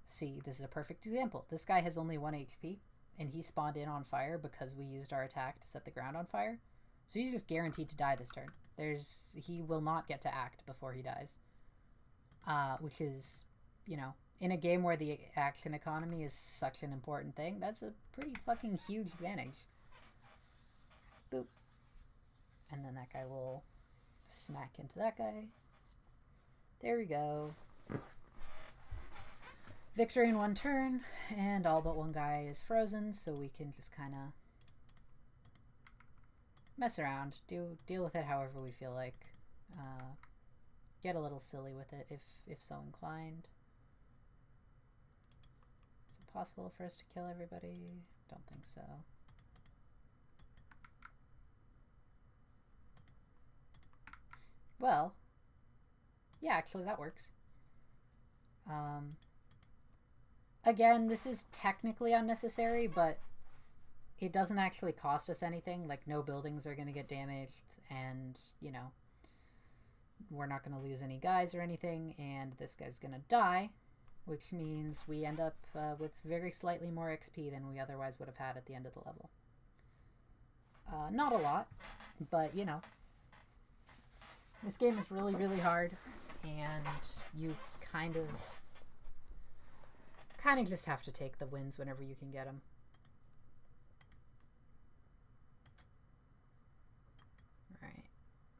See, this is a perfect example. This guy has only 1 HP, and he spawned in on fire because we used our attack to set the ground on fire. So he's just guaranteed to die this turn. He will not get to act before he dies. Which is, you know, in a game where the action economy is such an important thing, that's a pretty fucking huge advantage. Boop. And then that guy will smack into that guy. There we go. Victory in 1 turn, and all but 1 guy is frozen, so we can just kind of mess around, deal with it however we feel like. Get a little silly with it if so inclined. Is it possible for us to kill everybody? Don't think so. Well, yeah, actually that works. Again, this is technically unnecessary, but it doesn't actually cost us anything. Like, no buildings are going to get damaged, and, you know, we're not going to lose any guys or anything, and this guy's going to die, which means we end up with very slightly more XP than we otherwise would have had at the end of the level. Not a lot, but, you know, this game is really, really hard, and you kind of just have to take the wins whenever you can get them. Alright,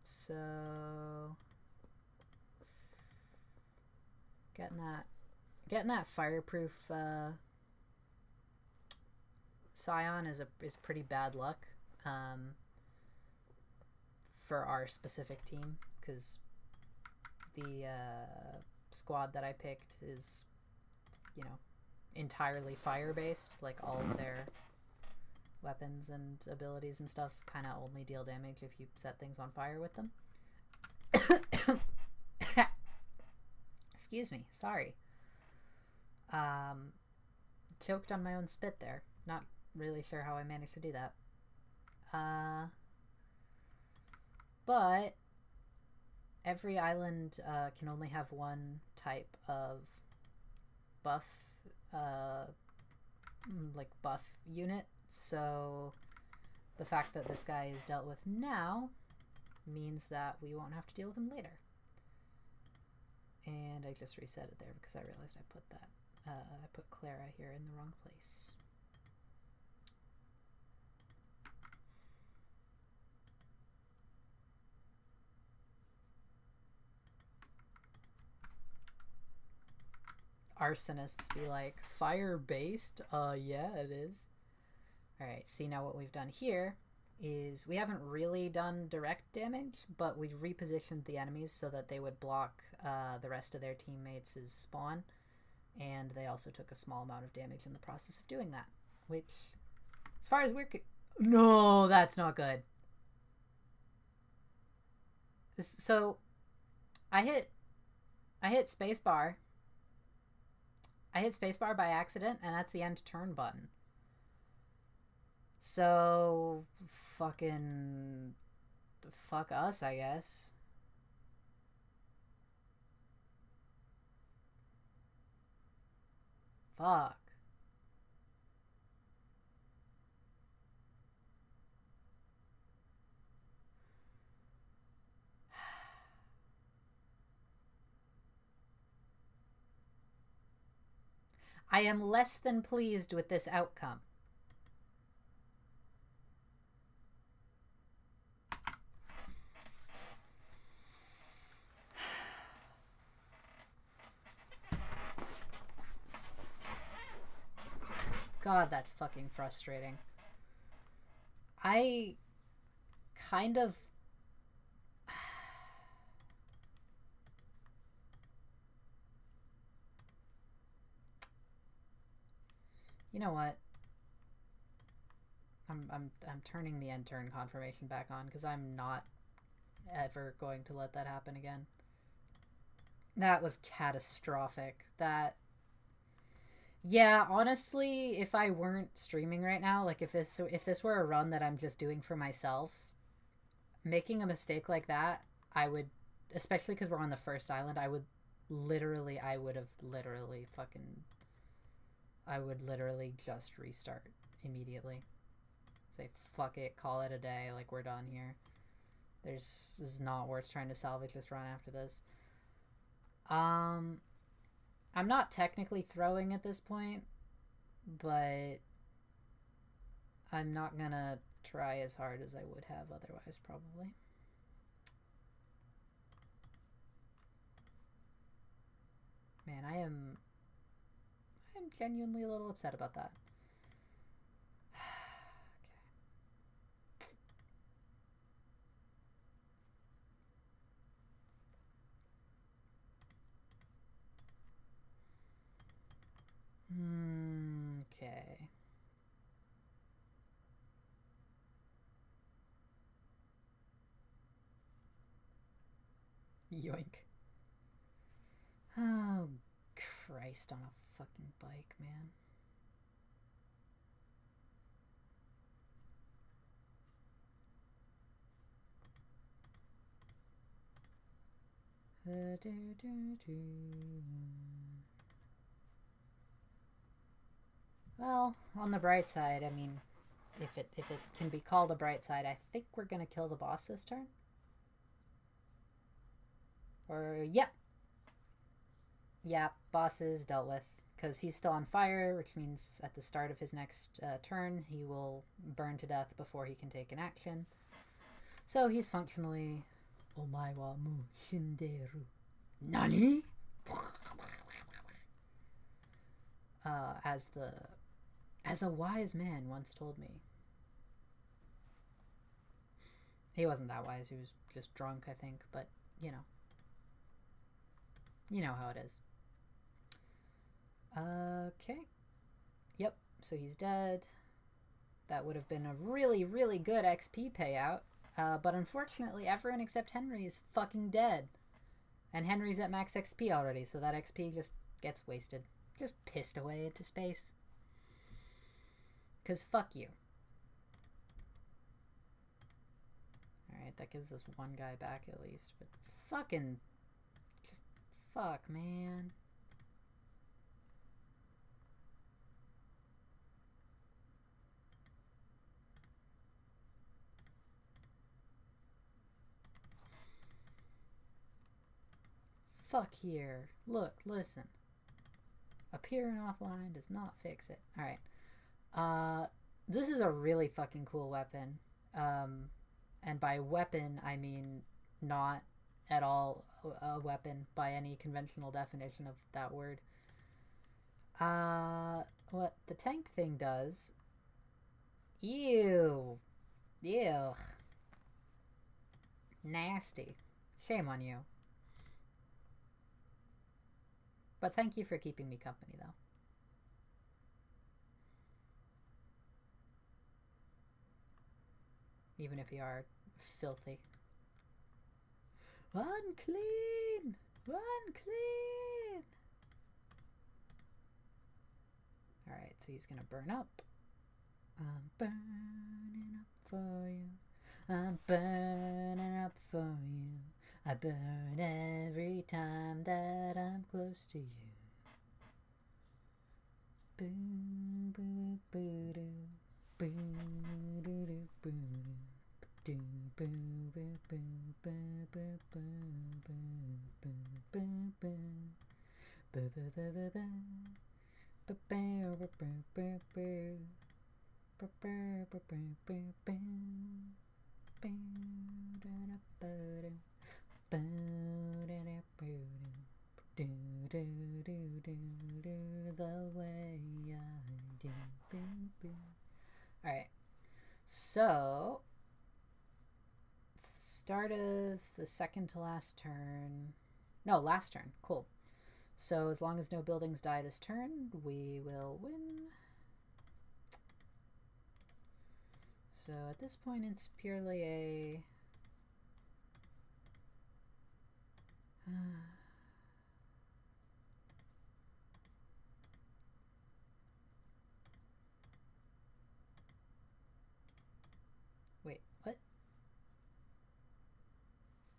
so getting that fireproof Scion is pretty bad luck for our specific team, because the squad that I picked is, you know, entirely fire based. Like, all of their weapons and abilities and stuff kind of only deal damage if you set things on fire with them. Excuse me, sorry. Choked on my own spit there. Not really sure how I managed to do that. But every island can only have one type of buff, like buff unit. So the fact that this guy is dealt with now means that we won't have to deal with him later. And I just reset it there because I realized I put that. I put Clara here in the wrong place. Arsonists be like, fire-based? Yeah, it is. Alright, see now what we've done here is we haven't really done direct damage, but we repositioned the enemies so that they would block the rest of their teammates' spawn, and they also took a small amount of damage in the process of doing that, which, as far as we're no, that's not good. So I hit spacebar. I hit spacebar by accident, and that's the end turn button. So fucking fuck us, I guess. Fuck. I am less than pleased with this outcome. God, that's fucking frustrating. I kind of... You know what? I'm turning the end turn confirmation back on because I'm not ever going to let that happen again. That was catastrophic. That... Yeah, honestly, if I weren't streaming right now, like if this were a run that I'm just doing for myself, making a mistake like that, I would, especially because we're on the first island, I would literally just restart immediately. Say, fuck it, call it a day, like we're done here. This is not worth trying to salvage this run after this. I'm not technically throwing at this point, but I'm not gonna try as hard as I would have otherwise, probably. Man, I'm genuinely a little upset about that. Okay. Yoink. Oh, Christ on a fucking bike, man. Well, on the bright side, I mean, if it can be called a bright side, I think we're gonna kill the boss this turn. Or, yep. Yeah, boss is dealt with. Because he's still on fire, which means at the start of his next turn, he will burn to death before he can take an action. So he's functionally... Omae wa mu shinderu. Nani? As a wise man once told me. He wasn't that wise, he was just drunk, I think, but, you know. You know how it is. Okay. Yep, so he's dead. That would have been a really, really good XP payout. But unfortunately, everyone except Henry is fucking dead. And Henry's at max XP already, so that XP just gets wasted. Just pissed away into space. Because fuck you. Alright, Alright, that gives us one guy back at least. But fucking... Just... Fuck, man. Fuck here. Look, listen. Appearing offline does not fix it. Alright. This is a really fucking cool weapon. And by weapon, I mean not at all a weapon by any conventional definition of that word. What the tank thing does... Ew. Ew. Nasty. Shame on you. But thank you for keeping me company, though. Even if you are filthy. Unclean! Unclean! Alright, so he's gonna burn up. I'm burning up for you. I'm burning up for you. I burn every time that I'm close to you. Boo, boo, boo, doo. Boo, doo, doo, boo, doo. Boo, boo, boo, boo, boo, boo, boo, boo, boo, boo. Boo, boo, boo, boo, boo. Boo, boo, boo, boo, boo. Boo, boo, boo, boo, boo, boo. Boo, da, da, ba, da. Boo, da, da, boo, do. Do, do, do, do, do, the way I do. Boo, boo. Alright. So, it's the start of the second to last turn. No, last turn. Cool. So, as long as no buildings die this turn, we will win. So, at this point, it's purely a... Wait, what?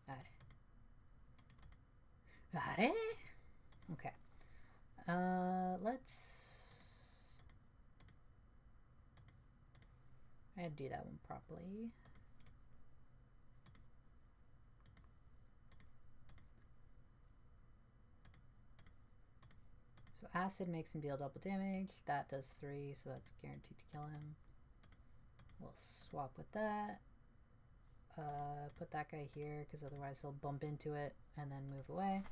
Are? Okay. Let's... I had to do that one properly. So acid makes him deal double damage. That does 3, so that's guaranteed to kill him. We'll swap with that. Put that guy here, because otherwise he'll bump into it and then move away.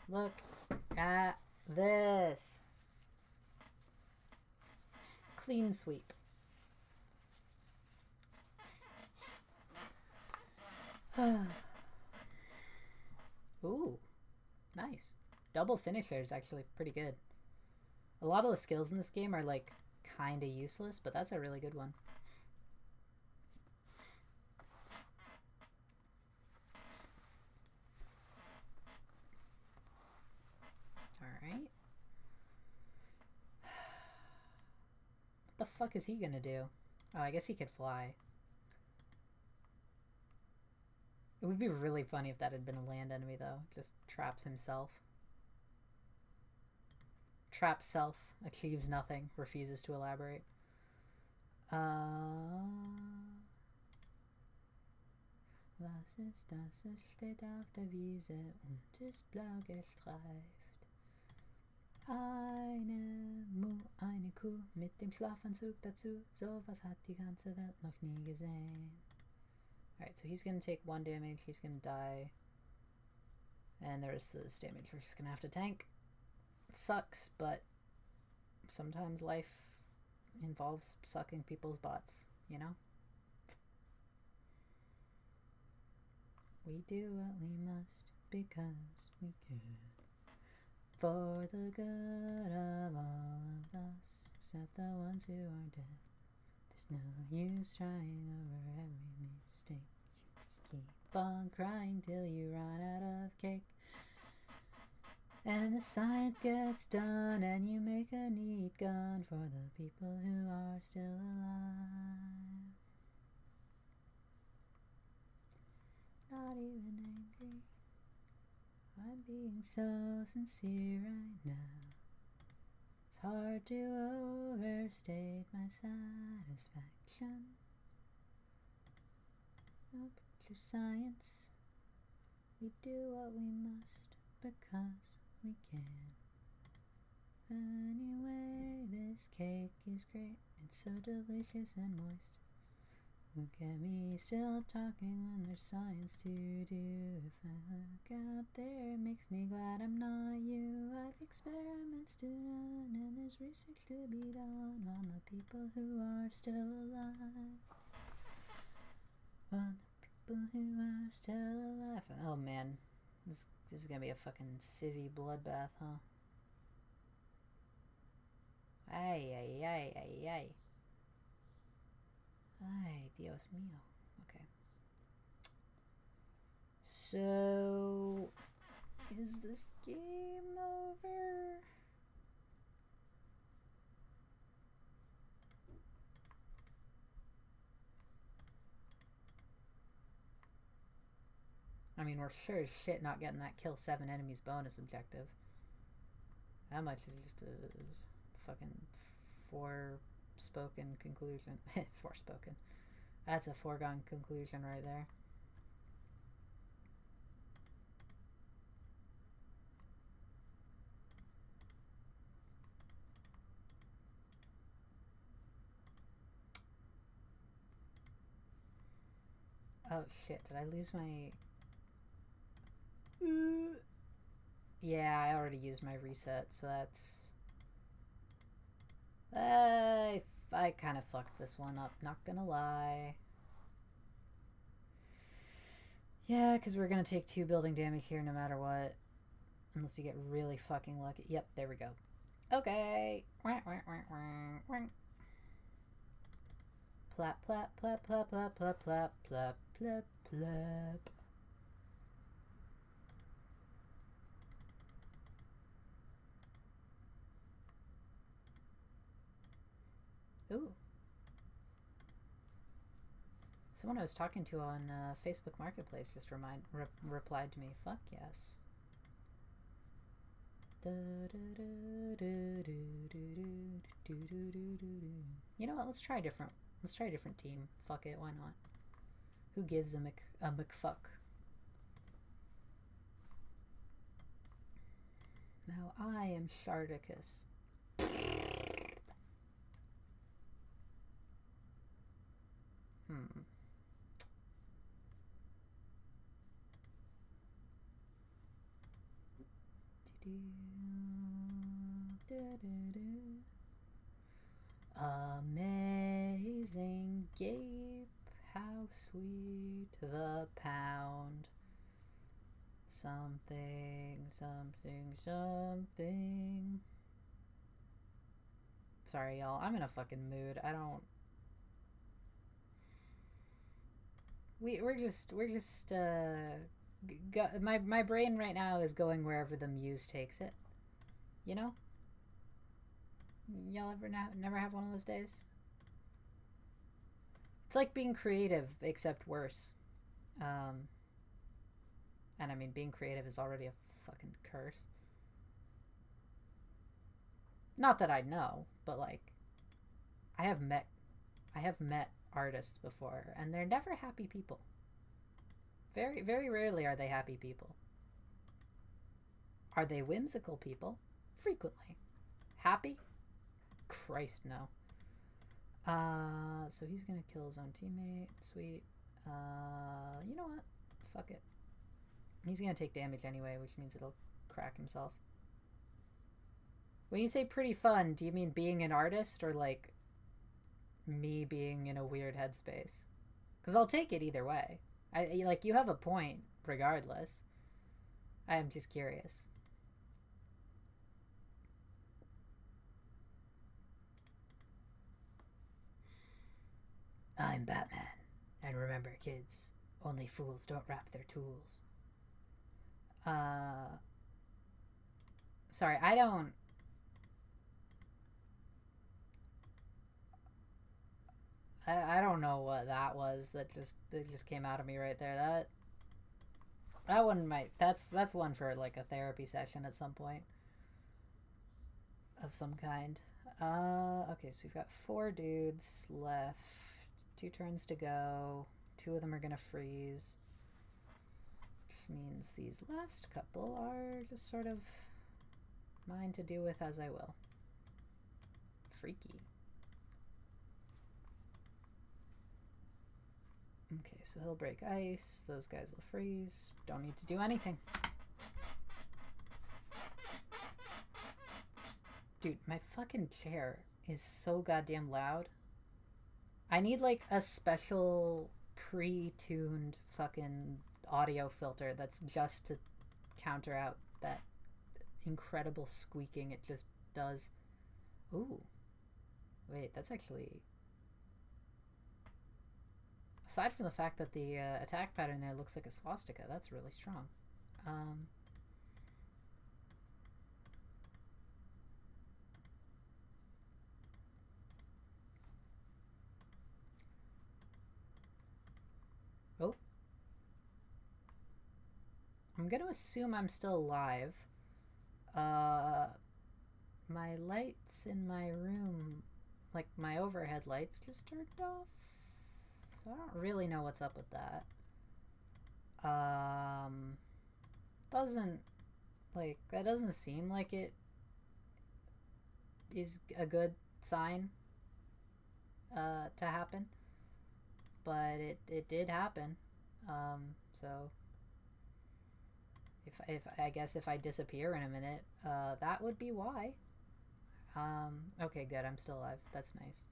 Look at this. Clean sweep. Ooh, nice. Double finisher is actually pretty good. A lot of the skills in this game are like kind of useless, but that's a really good one. Alright. What the fuck is he gonna do? Oh, I guess he could fly. It would be really funny if that had been a land enemy, though. Just traps himself. Traps self, achieves nothing, refuses to elaborate. Was ist das? Es steht auf der Wiese und ist blau gestreift. Eine Kuh mit dem Schlafanzug dazu. Sowas hat die ganze Welt noch nie gesehen. Alright, so he's gonna take 1 damage, he's gonna die. And the rest of this damage we're just gonna have to tank. It sucks, but sometimes life involves sucking people's butts, you know? We do what we must because we can. For the good of all of us, except the ones who are dead. There's no use trying over every mistake. Just keep on crying till you run out of cake. And the science gets done and you make a neat gun for the people who are still alive. not even angry. I'm being so sincere right now. It's hard to overstate my satisfaction. No picture science. We do what we must because we can. Anyway, this cake is great. It's so delicious and moist. Look at me still talking when there's science to do. If I look out there, it makes me glad I'm not you. I've experiments to run and there's research to be done on the people who are still alive. On the people who are still alive. Oh man, this is gonna be a fucking civvy bloodbath, huh? Ay, ay, ay, ay, ay. Ay, Dios mío. Okay. So, is this game over? I mean, we're sure as shit not getting that kill 7 enemies bonus objective. How much is just a fucking forespoken conclusion? Forespoken. That's a foregone conclusion right there. Oh shit, did I lose my... Yeah, I already used my reset, so that's... I kind of fucked this one up, not gonna lie. Yeah, because we're gonna take 2 building damage here no matter what. Unless you get really fucking lucky. Yep, there we go. Okay. Plap, plap, plap, plap, plap, plap, plap, plap, plap, plap. Ooh. Someone I was talking to on Facebook Marketplace just replied to me. Fuck yes. You know what? Let's try a different team. Fuck it, why not? Who gives a McFuck? Now I am Shardicus. Amazing gape, how sweet the pound. Something, something, something. Sorry, y'all. I'm in a fucking mood. I don't... We're just my brain right now is going wherever the muse takes it. You know? Y'all ever never have one of those days? It's like being creative, except worse. And I mean, being creative is already a fucking curse. Not that I know, but like, I have met artists before, and they're never happy people. Very, very rarely are they happy people. Are they whimsical people? Frequently. Happy? Christ, no. So he's gonna kill his own teammate. Sweet. You know what? Fuck it. He's gonna take damage anyway, which means it'll crack himself. When you say pretty fun, do you mean being an artist or like me being in a weird headspace? Because I'll take it either way. Like, you have a point regardless. I'm just curious. I'm Batman. And remember, kids, only fools don't wrap their tools. Sorry, I don't... I don't know what that was that just came out of me right there. That one might. That's one for like a therapy session at some point of some kind. Okay, so we've got 4 dudes left. 2 turns to go. 2 of them are gonna freeze, which means these last couple are just sort of mine to do with as I will. Freaky. Okay, so he'll break ice. Those guys will freeze. Don't need to do anything. Dude, my fucking chair is so goddamn loud. I need like a special pre-tuned fucking audio filter that's just to counter out that incredible squeaking it just does. Ooh. Wait, that's actually... Aside from the fact that the attack pattern there looks like a swastika, that's really strong. Oh. I'm gonna assume I'm still alive. My lights in my room, like my overhead lights, just turned off. So I don't really know what's up with that. Doesn't, like, that doesn't seem like it is a good sign to happen. But it did happen. So if I guess if I disappear in a minute, that would be why. Okay, good. I'm still alive. That's nice.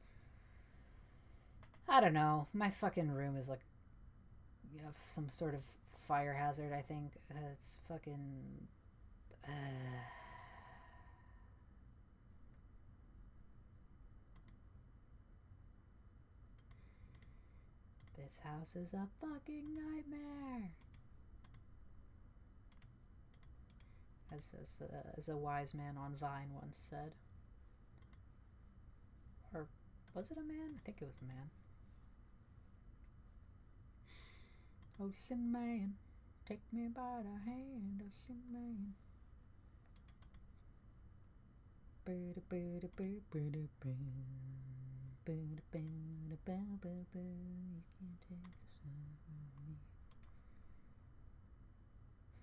I don't know. My fucking room is like some sort of fire hazard, I think. It's fucking... This house is a fucking nightmare. As a wise man on Vine once said. Or was it a man? I think it was a man. Ocean man, take me by the hand, ocean man. You can't take the sun from me.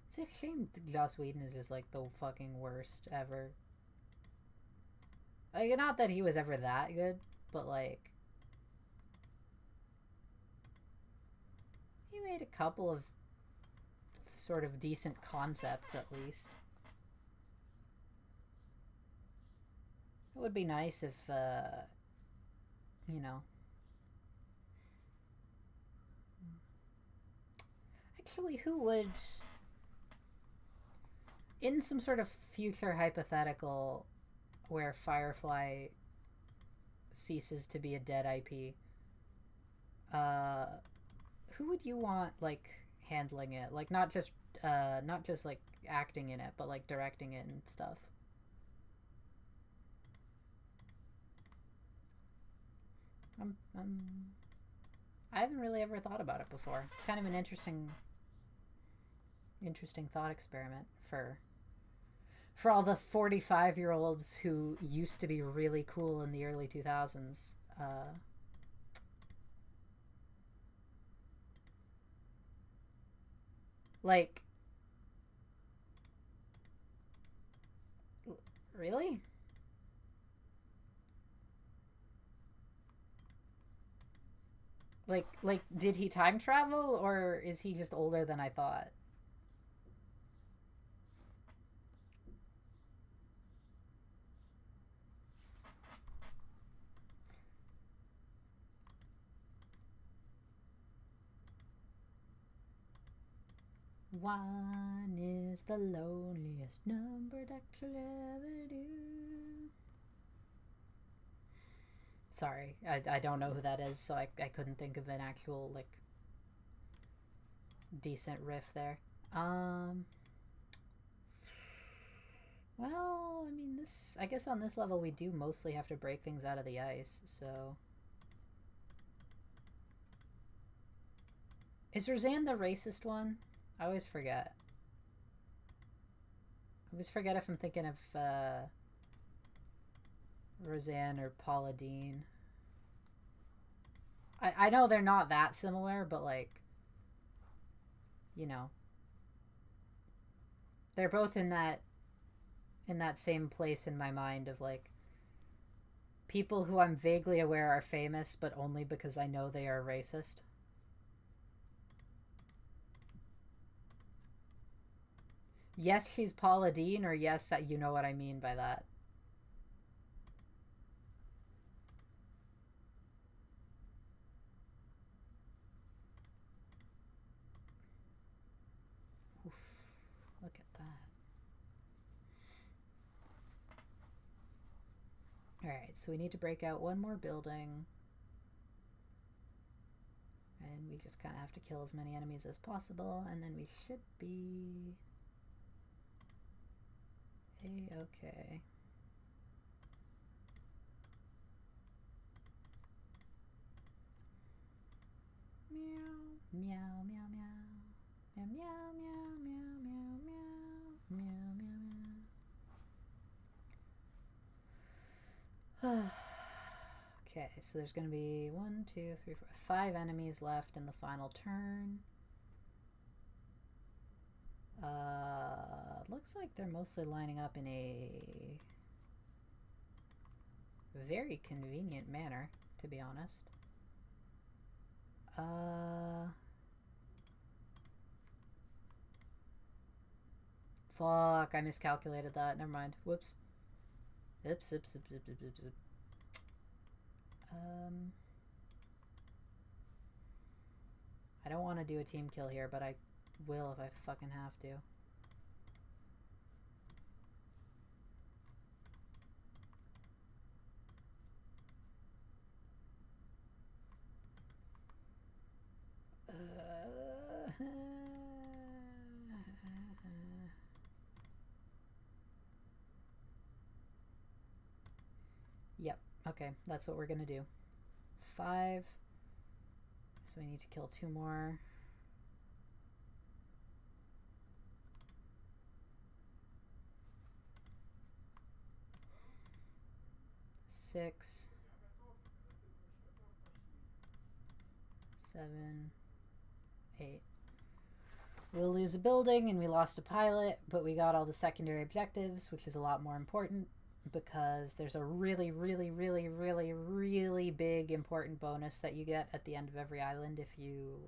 It's a shame Joss Whedon is just like the fucking worst ever. Like, not that he was ever that good, but like... He made a couple of sort of decent concepts, at least. It would be nice if, you know... Actually, who would... In some sort of future hypothetical where Firefly ceases to be a dead IP, who would you want, like, handling it? Like, not just like acting in it, but like directing it and stuff. I haven't really ever thought about it before. It's kind of an interesting thought experiment for all the 45-year-olds who used to be really cool in the early 2000s. Like, really? Like, did he time travel, or is he just older than I thought? One is the loneliest number that you'll ever do. Sorry, I don't know who that is, so I couldn't think of an actual, like, decent riff there. Well, I mean, I guess on this level we do mostly have to break things out of the ice, so... Is Roseanne the racist one? I always forget. I always forget if I'm thinking of Roseanne or Paula Deen. I know they're not that similar, but like, you know, they're both in that same place in my mind of like people who I'm vaguely aware are famous, but only because I know they are racist. Yes, she's Paula Deen, or yes, that you know what I mean by that. Oof, look at that. Alright, so we need to break out one more building. And we just kind of have to kill as many enemies as possible, and then we should be a-okay. Meow, meow, meow, meow. Meow, meow, meow, meow, meow, meow, meow, meow, meow. Okay, so there's going to be 1, 2, 3, 4, 5 enemies left in the final turn. Looks like they're mostly lining up in a very convenient manner, to be honest. Fuck, I miscalculated that. Never mind. Whoops. Oops, oops, oops, oops, oops, oops. I don't want to do a team kill here, but I will if I fucking have to. Yep, okay, that's what we're gonna do. 5. So we need to kill 2 more. 6. 7. 8. We'll lose a building and we lost a pilot, but we got all the secondary objectives, which is a lot more important because there's a really, really, really, really, really big important bonus that you get at the end of every island if you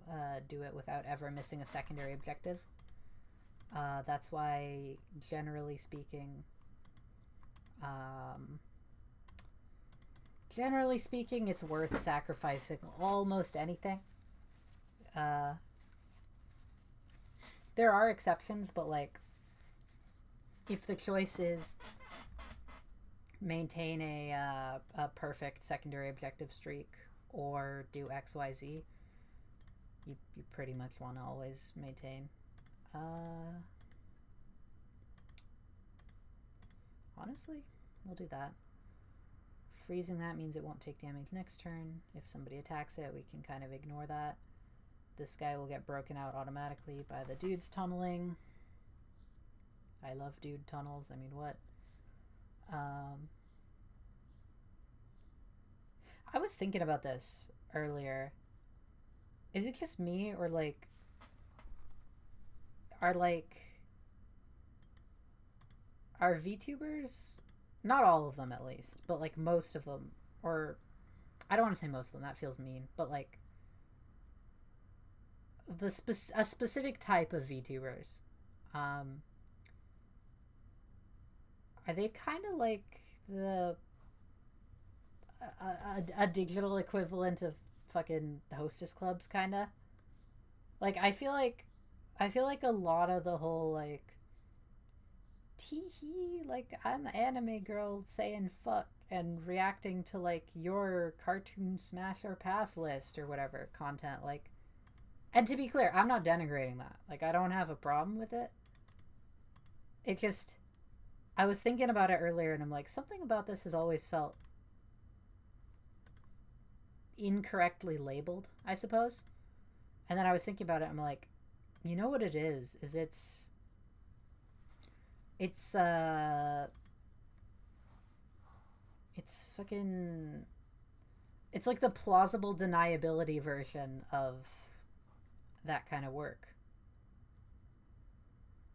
do it without ever missing a secondary objective. That's why, generally speaking, it's worth sacrificing almost anything. There are exceptions, but like, if the choice is maintain a perfect secondary objective streak or do XYZ, you pretty much want to always maintain. Honestly, we'll do that. Freezing that means it won't take damage next turn. If somebody attacks it, we can kind of ignore that. This guy will get broken out automatically by the dudes tunneling. I love dude tunnels. I mean, what? I was thinking about this earlier. Is it just me, or like, are VTubers, not all of them at least, but like most of them, or I don't want to say most of them, that feels mean, but like a specific type of VTubers, are they kind of like a digital equivalent of fucking hostess clubs, kind of? Like, I feel like a lot of the whole like tee-hee, like I'm an anime girl saying fuck and reacting to like your cartoon smash or pass list or whatever content, like, and to be clear, I'm not denigrating that. Like, I don't have a problem with it. It just, I was thinking about it earlier and I'm like, something about this has always felt incorrectly labeled, I suppose. And then I was thinking about it, I'm like, You know what it is? It's uh it's fucking it's like the plausible deniability version of that kind of work,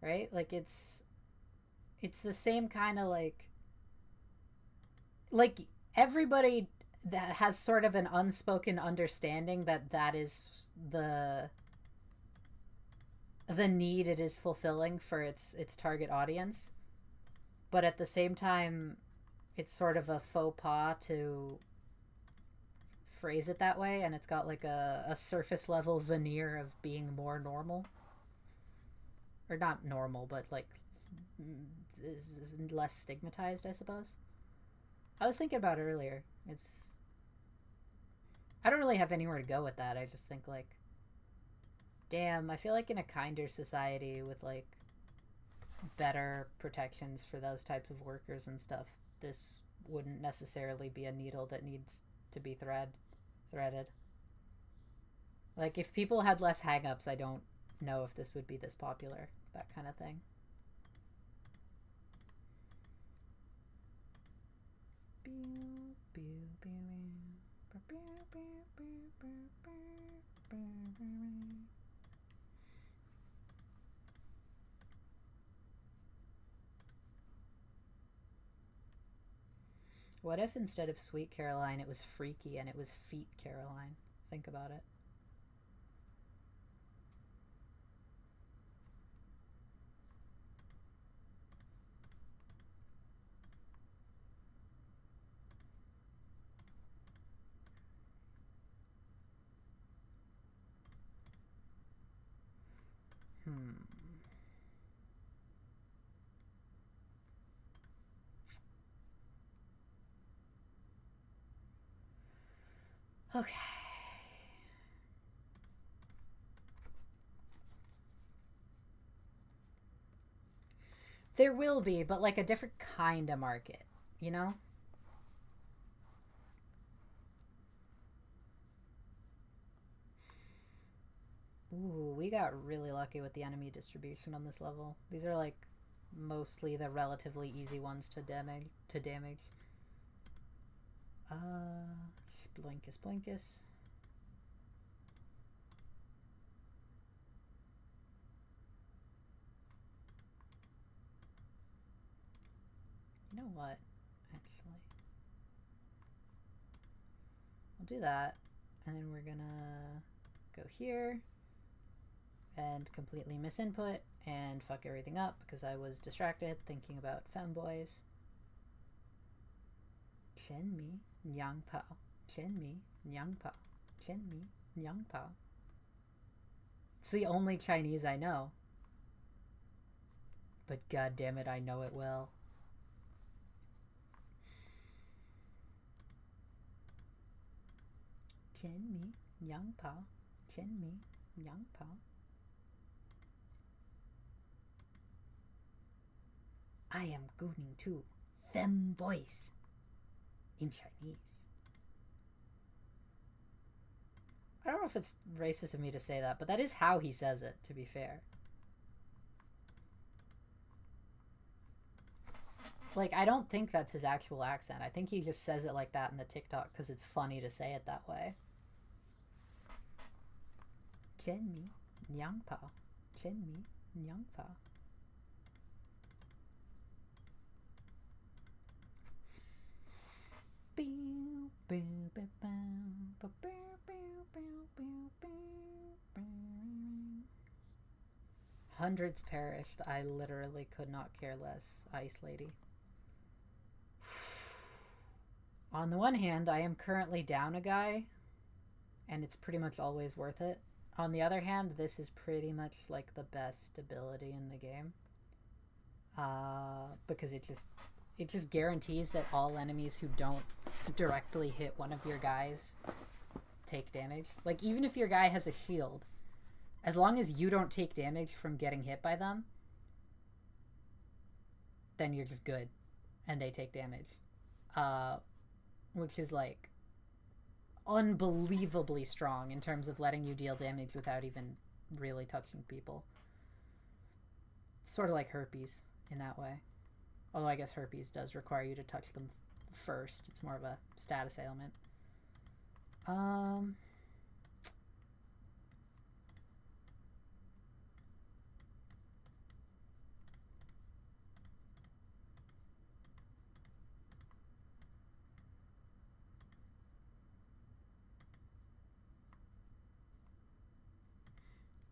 right? Like it's the same kind of like everybody that has sort of an unspoken understanding that that is the need it is fulfilling for its target audience, but at the same time it's sort of a faux pas to phrase it that way, and it's got like a surface level veneer of being more normal, or not normal, but like is less stigmatized, I suppose. I was thinking about it earlier. I don't really have anywhere to go with that. I just think like, damn, I feel like in a kinder society with like better protections for those types of workers and stuff, this wouldn't necessarily be a needle that needs to be threaded. Like if people had less hangups, I don't know if this would be this popular. That kind of thing. What if instead of Sweet Caroline, it was Freaky and it was Feet Caroline? Think about it. Hmm. Okay. There will be, but like a different kind of market, you know? Ooh, we got really lucky with the enemy distribution on this level. These are like mostly the relatively easy ones to damage. Blinkus blinkus. You know what? Actually, we'll do that, and then we're gonna go here and completely misinput and fuck everything up because I was distracted thinking about femboys. Chen mi nyang pao. Chen mi nyang pao. Chen mi nyang pao. It's the only Chinese I know. But god damn it, I know it well. Chen mi nyang pao. Chen mi nyang pao. I am going to femboys in Chinese. I don't know if it's racist of me to say that, but that is how he says it, to be fair. Like, I don't think that's his actual accent. I think he just says it like that in the TikTok because it's funny to say it that way. Chen mi nyang pao. Chen mi nyang pao. Hundreds perished. I literally could not care less, Ice Lady. On the one hand, I am currently down a guy, and it's pretty much always worth it. On the other hand, this is pretty much like the best ability in the game, because it just guarantees that all enemies who don't directly hit one of your guys take damage. Like even if your guy has a shield, as long as you don't take damage from getting hit by them, then you're just good, and they take damage, which is like unbelievably strong in terms of letting you deal damage without even really touching people. It's sort of like herpes in that way. Although I guess herpes does require you to touch them first. It's more of a status ailment.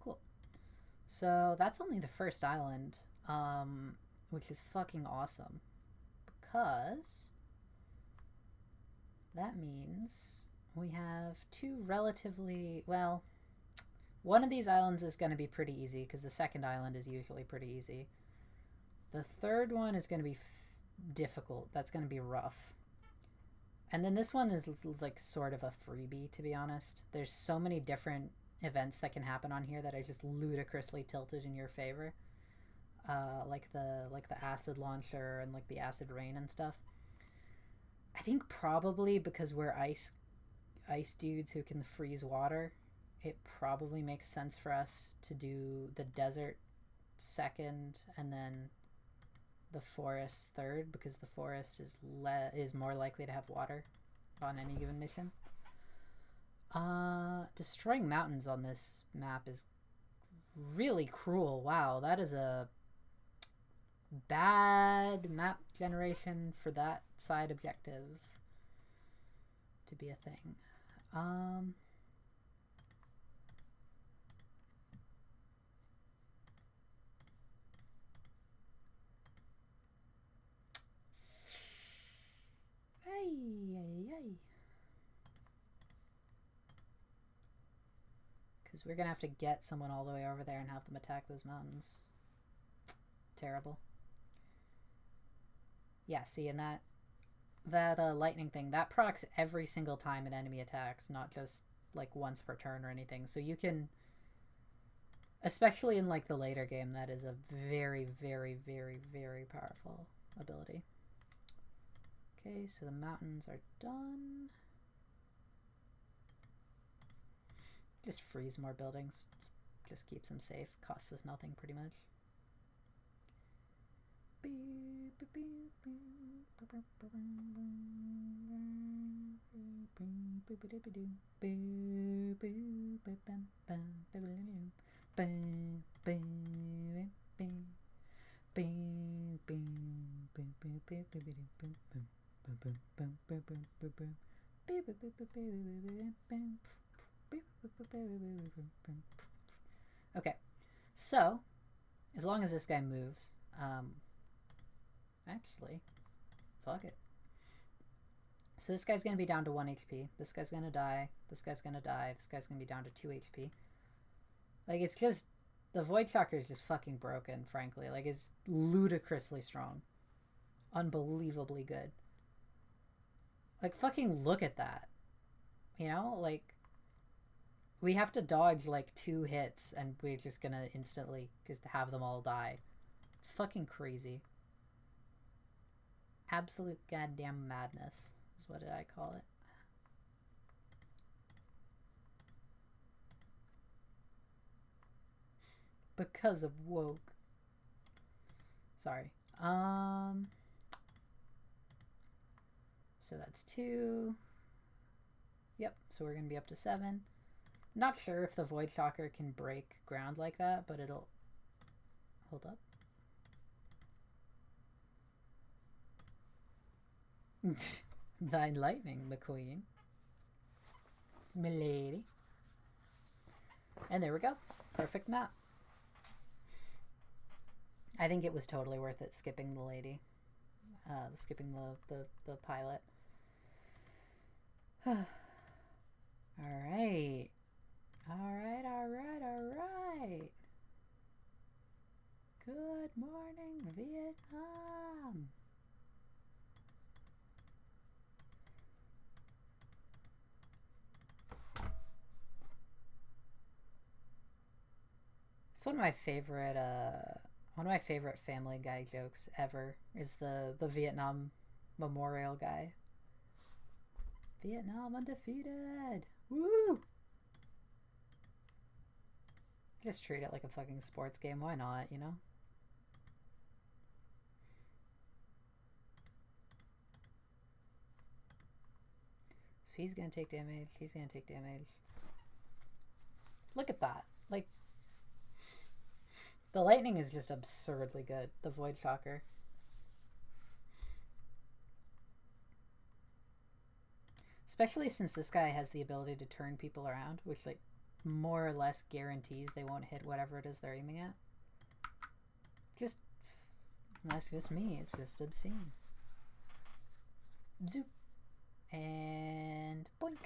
Cool. So that's only the first island, which is fucking awesome. Because that means we have two relatively, well, one of these islands is going to be pretty easy because the second island is usually pretty easy. The third one is going to be difficult. That's going to be rough. And then this one is like sort of a freebie, to be honest. There's so many different events that can happen on here that are just ludicrously tilted in your favor. Like the acid launcher and like the acid rain and stuff. I think probably because we're ice dudes who can freeze water, it probably makes sense for us to do the desert second and then the forest third, because the forest is more likely to have water on any given mission. Destroying mountains on this map is really cruel. Wow, that is a bad map generation for that side objective to be a thing. Because we're gonna have to get someone all the way over there and have them attack those mountains. Terrible. Yeah, see, and that lightning thing, that procs every single time an enemy attacks, not just like once per turn or anything. So you can, especially in like the later game, that is a very, very, very, very powerful ability. Okay, so the mountains are done. Just freeze more buildings. Just keeps them safe. Costs us nothing, pretty much. Okay, so as long as this guy moves, actually, fuck it. So this guy's gonna be down to 1 HP. This guy's gonna die. This guy's gonna die. This guy's gonna be down to 2 HP. Like, it's just, the Void Shocker is just fucking broken, frankly. Like, it's ludicrously strong. Unbelievably good. Like, fucking look at that. You know, like, we have to dodge like 2 hits and we're just gonna instantly just have them all die. It's fucking crazy. Absolute goddamn madness is what I call it. Because of woke. Sorry. So that's 2. Yep, so we're gonna be up to 7. Not sure if the Void Shocker can break ground like that, but it'll... Hold up. Thine lightning, McQueen. Milady. And there we go. Perfect map. I think it was totally worth it skipping the lady. Skipping the pilot. Alright. Alright. Good morning, Vietnam. It's one of my favorite Family Guy jokes ever is the Vietnam memorial guy. Vietnam undefeated. Woo! Just treat it like a fucking sports game. Why not, you know? So he's gonna take damage. He's gonna take damage. Look at that. Like, the lightning is just absurdly good. The Void Shocker. Especially since this guy has the ability to turn people around, which, like, more or less guarantees they won't hit whatever it is they're aiming at. Just, that's just me. It's just obscene. Zoop. And boink.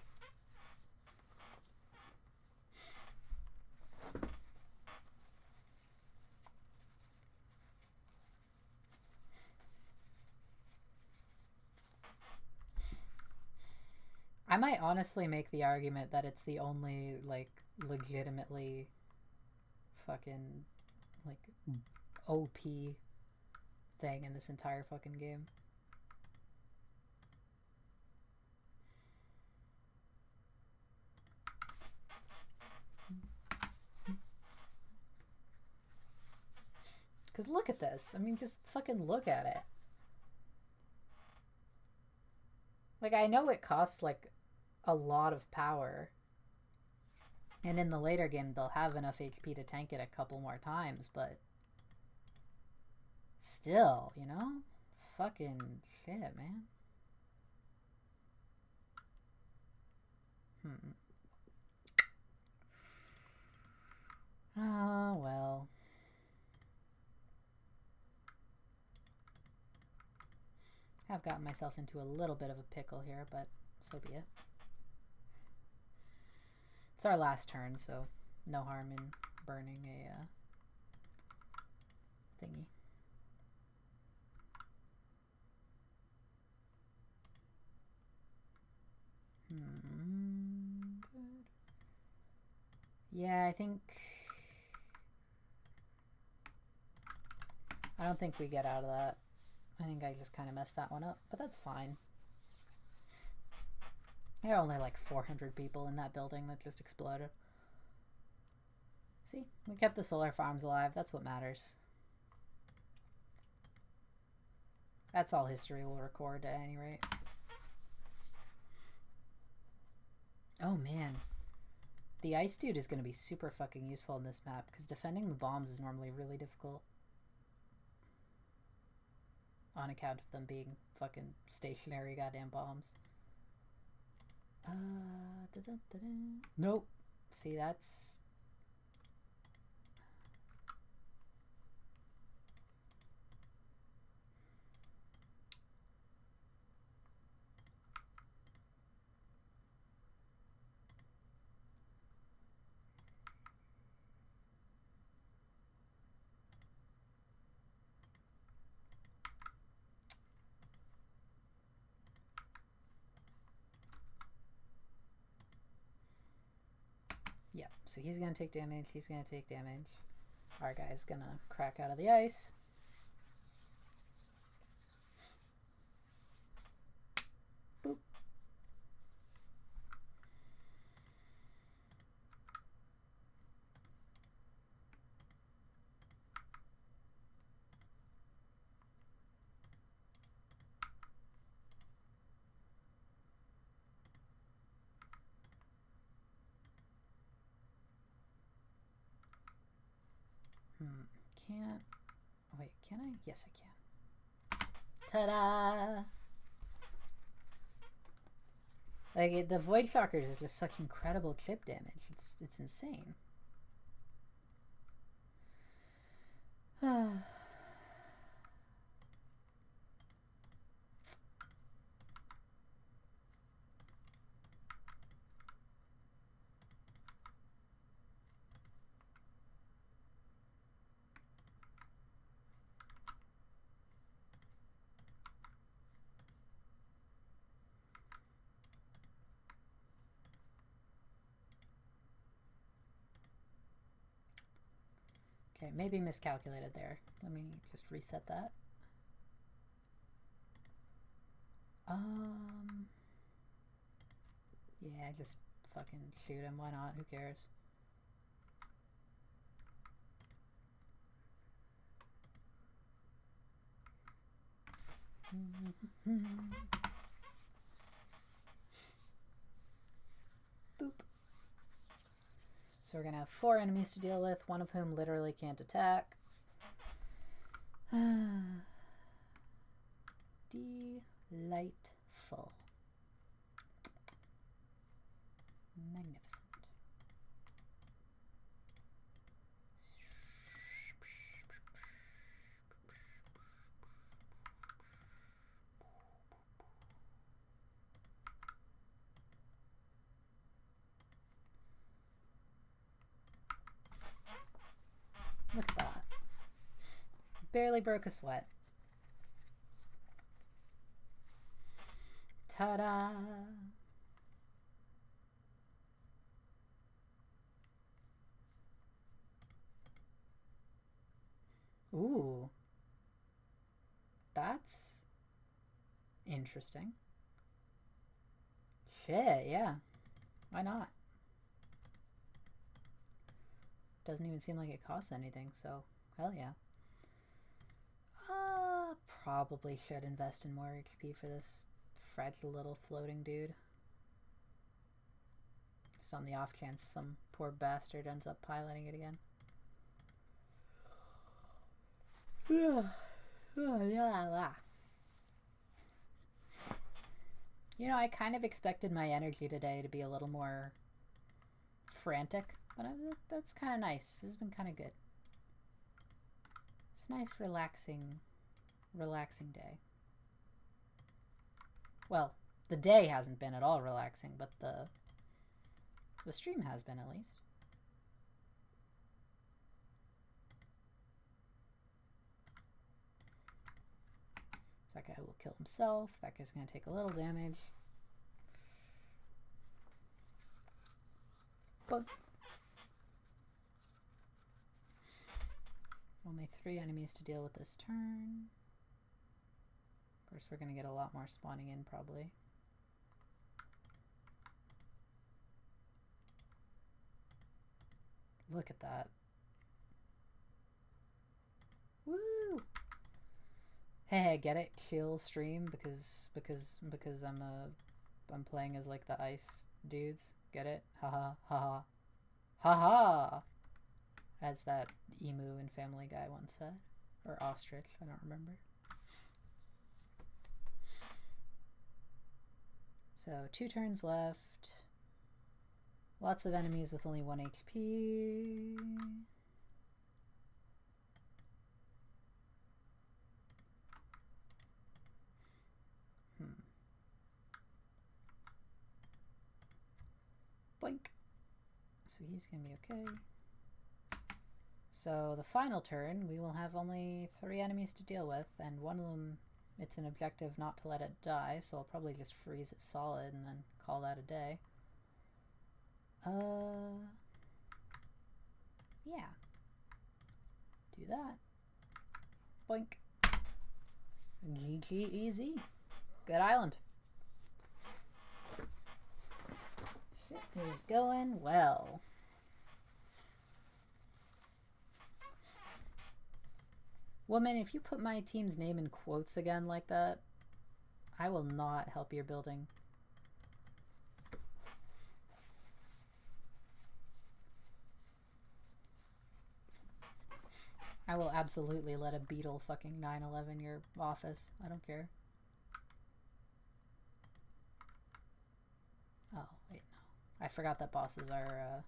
I might honestly make the argument that it's the only, like, legitimately fucking, like, OP thing in this entire fucking game. Because look at this. I mean, just fucking look at it. Like, I know it costs, like, a lot of power. And in the later game, they'll have enough HP to tank it a couple more times, but still, you know? Fucking shit, man. Oh, well. I've gotten myself into a little bit of a pickle here, but so be it. It's our last turn, so no harm in burning a thingy. Good. Yeah, I don't think we get out of that. I think I just kind of messed that one up, but that's fine. There are only like 400 people in that building that just exploded. See, we kept the solar farms alive. That's what matters. That's all history will record at any rate. Oh man. The ice dude is going to be super fucking useful in this map because defending the bombs is normally really difficult. On account of them being fucking stationary goddamn bombs. Nope. See, that's... Yeah, so he's gonna take damage, he's gonna take damage. Our guy's gonna crack out of the ice. Boop. Can't... Wait, can I? Yes, I can. Ta-da! Like, the Void Shockers is just such incredible chip damage. It's insane. Okay, maybe miscalculated there. Let me just reset that. Yeah, just fucking shoot him. Why not? Who cares? Boop. So we're gonna have 4 enemies to deal with, one of whom literally can't attack. Delightful. Magnificent. Look at that. Barely broke a sweat. Ta-da! Ooh. That's interesting. Shit, yeah. Why not? Doesn't even seem like it costs anything, so hell yeah. Probably should invest in more HP for this fragile little floating dude. Just on the off chance some poor bastard ends up piloting it again. You know, I kind of expected my energy today to be a little more frantic, but that's kind of nice. This has been kind of good. It's a nice, relaxing day. Well, the day hasn't been at all relaxing, but the stream has been, at least. So that guy will kill himself. That guy's going to take a little damage. But only 3 enemies to deal with this turn. Of course, we're going to get a lot more spawning in, probably. Look at that. Woo! Hey, get it? Chill stream because I'm playing as like the ice dudes. Get it? Haha, haha, haha. As that emu in Family Guy once said, or ostrich, I don't remember. So 2 turns left. Lots of enemies with only 1 HP. Boink. So he's gonna be okay. So the final turn, we will have only 3 enemies to deal with, and one of them, it's an objective not to let it die, so I'll probably just freeze it solid and then call that a day. Yeah. Do that. Boink. GG easy. Good island. Shit is going well. Woman, if you put my team's name in quotes again like that, I will not help your building. I will absolutely let a beetle fucking 9/11 your office. I don't care. Oh, wait, no. I forgot that bosses are, I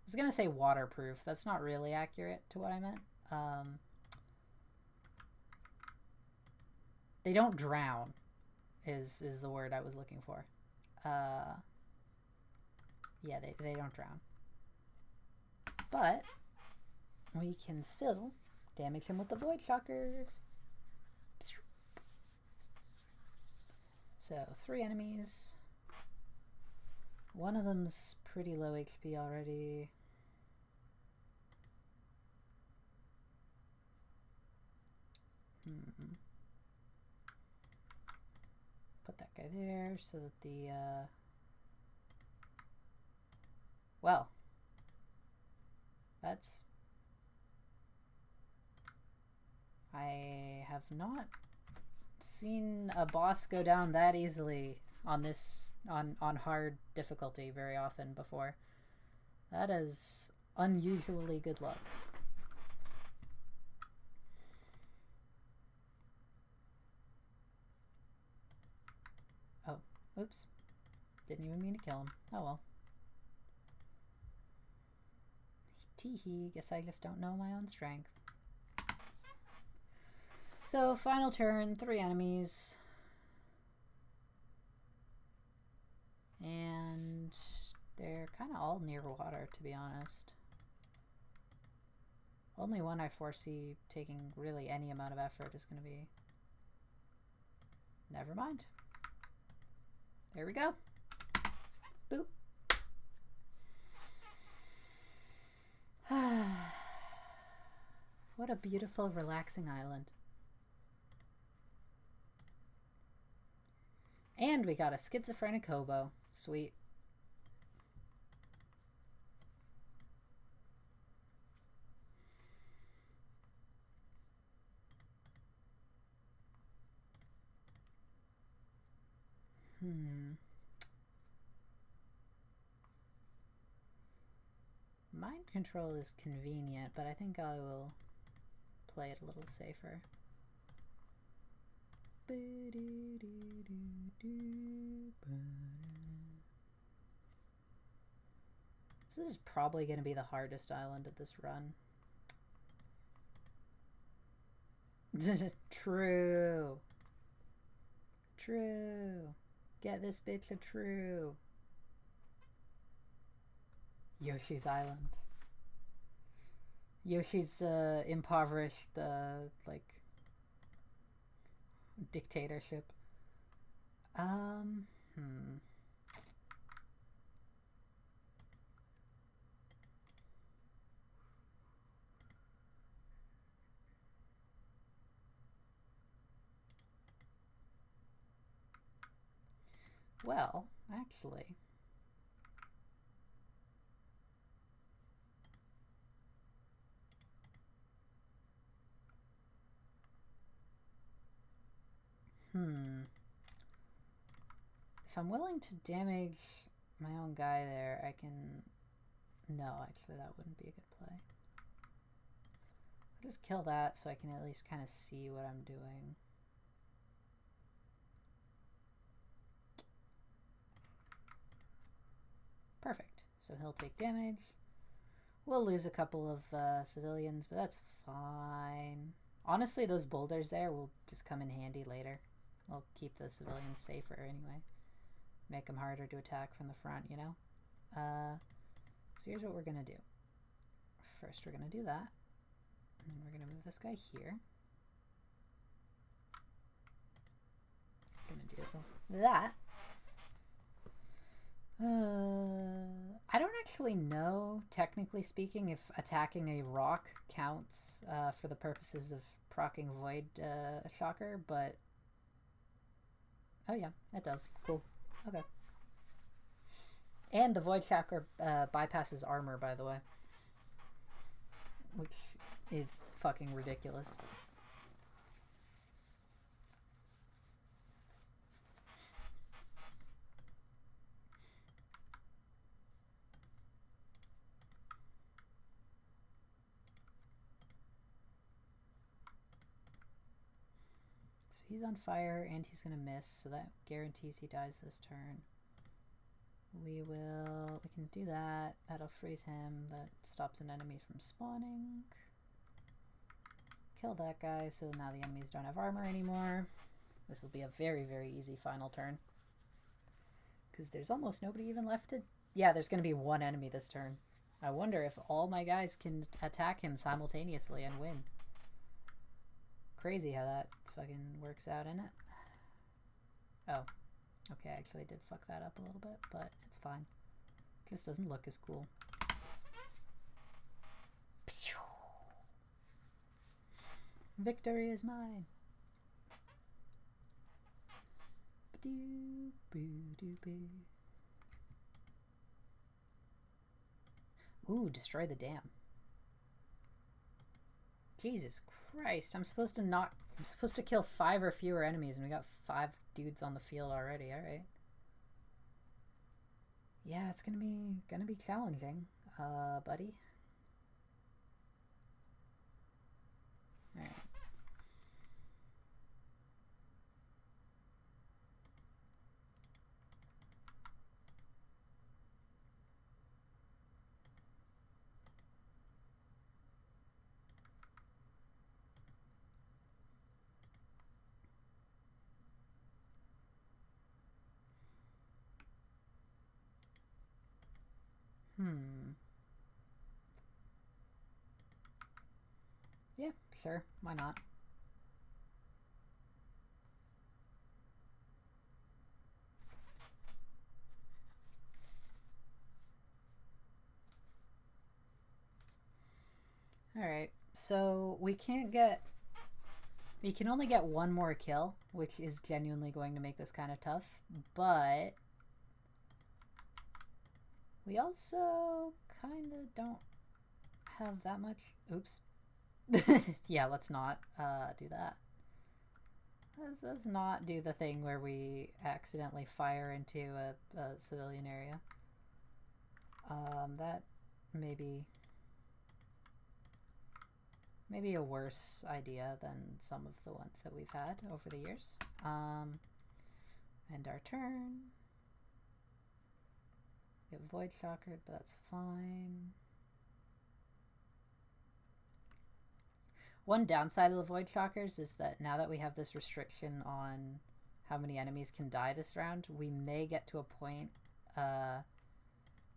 was gonna say waterproof. That's not really accurate to what I meant. They don't drown, is the word I was looking for. Yeah, they don't drown. But we can still damage him with the Void Shockers. So 3 enemies. One of them's pretty low HP already. Put that guy there so that the, well, that's, I have not seen a boss go down that easily on this on hard difficulty very often before. That is unusually good luck. Oh, oops. Didn't even mean to kill him. Oh well. Teehee, guess I just don't know my own strength. So, final turn, 3 enemies. And they're kind of all near water, to be honest. Only one I foresee taking really any amount of effort is going to be... Never mind. There we go. Boop. What a beautiful, relaxing island. And we got a schizophrenic hobo. Sweet. Mind control is convenient, but I think I will play it a little safer. This is probably going to be the hardest island of this run. True. True. Get this bitch a true. Yoshi's Island. Yoshi's impoverished, like, dictatorship. Well, actually... If I'm willing to damage my own guy there, I can... No, actually that wouldn't be a good play. I'll just kill that so I can at least kind of see what I'm doing. Perfect. So he'll take damage. We'll lose a couple of civilians, but that's fine. Honestly, those boulders there will just come in handy later. I'll keep the civilians safer anyway. Make them harder to attack from the front, you know? So here's what we're going to do. First, we're going to do that. And then we're going to move this guy here. We're going to do that. I don't actually know, technically speaking, if attacking a rock counts for the purposes of proccing Void Shocker, but... Oh yeah, it does. Cool. Okay. And the Void Shocker bypasses armor, by the way. Which is fucking ridiculous. So he's on fire and he's gonna miss, so that guarantees he dies this turn. We can do that. That'll freeze him. That stops an enemy from spawning. Kill that guy, so now the enemies don't have armor anymore. This will be a very, very easy final turn. Because there's almost nobody even left to... Yeah, there's going to be one enemy this turn. I wonder if all my guys can attack him simultaneously and win. Crazy how that fucking works out, isn't it? Oh. Okay, I actually did fuck that up a little bit, but it's fine. This doesn't look as cool. Victory is mine. Ooh, destroy the dam. Jesus Christ. I'm supposed to kill 5 or fewer enemies, and we got 5 dudes on the field already. Alright. Yeah, it's gonna be challenging, buddy. Alright. Yeah, sure. Why not? Alright, so we can only get one more kill, which is genuinely going to make this kind of tough, but we also kind of don't have that much. Oops. Yeah, let's not do that. Let's not do the thing where we accidentally fire into a civilian area. That maybe a worse idea than some of the ones that we've had over the years. End our turn. We have Void Shocker, but that's fine. One downside of the Void Shockers is that now that we have this restriction on how many enemies can die this round, we may get to a point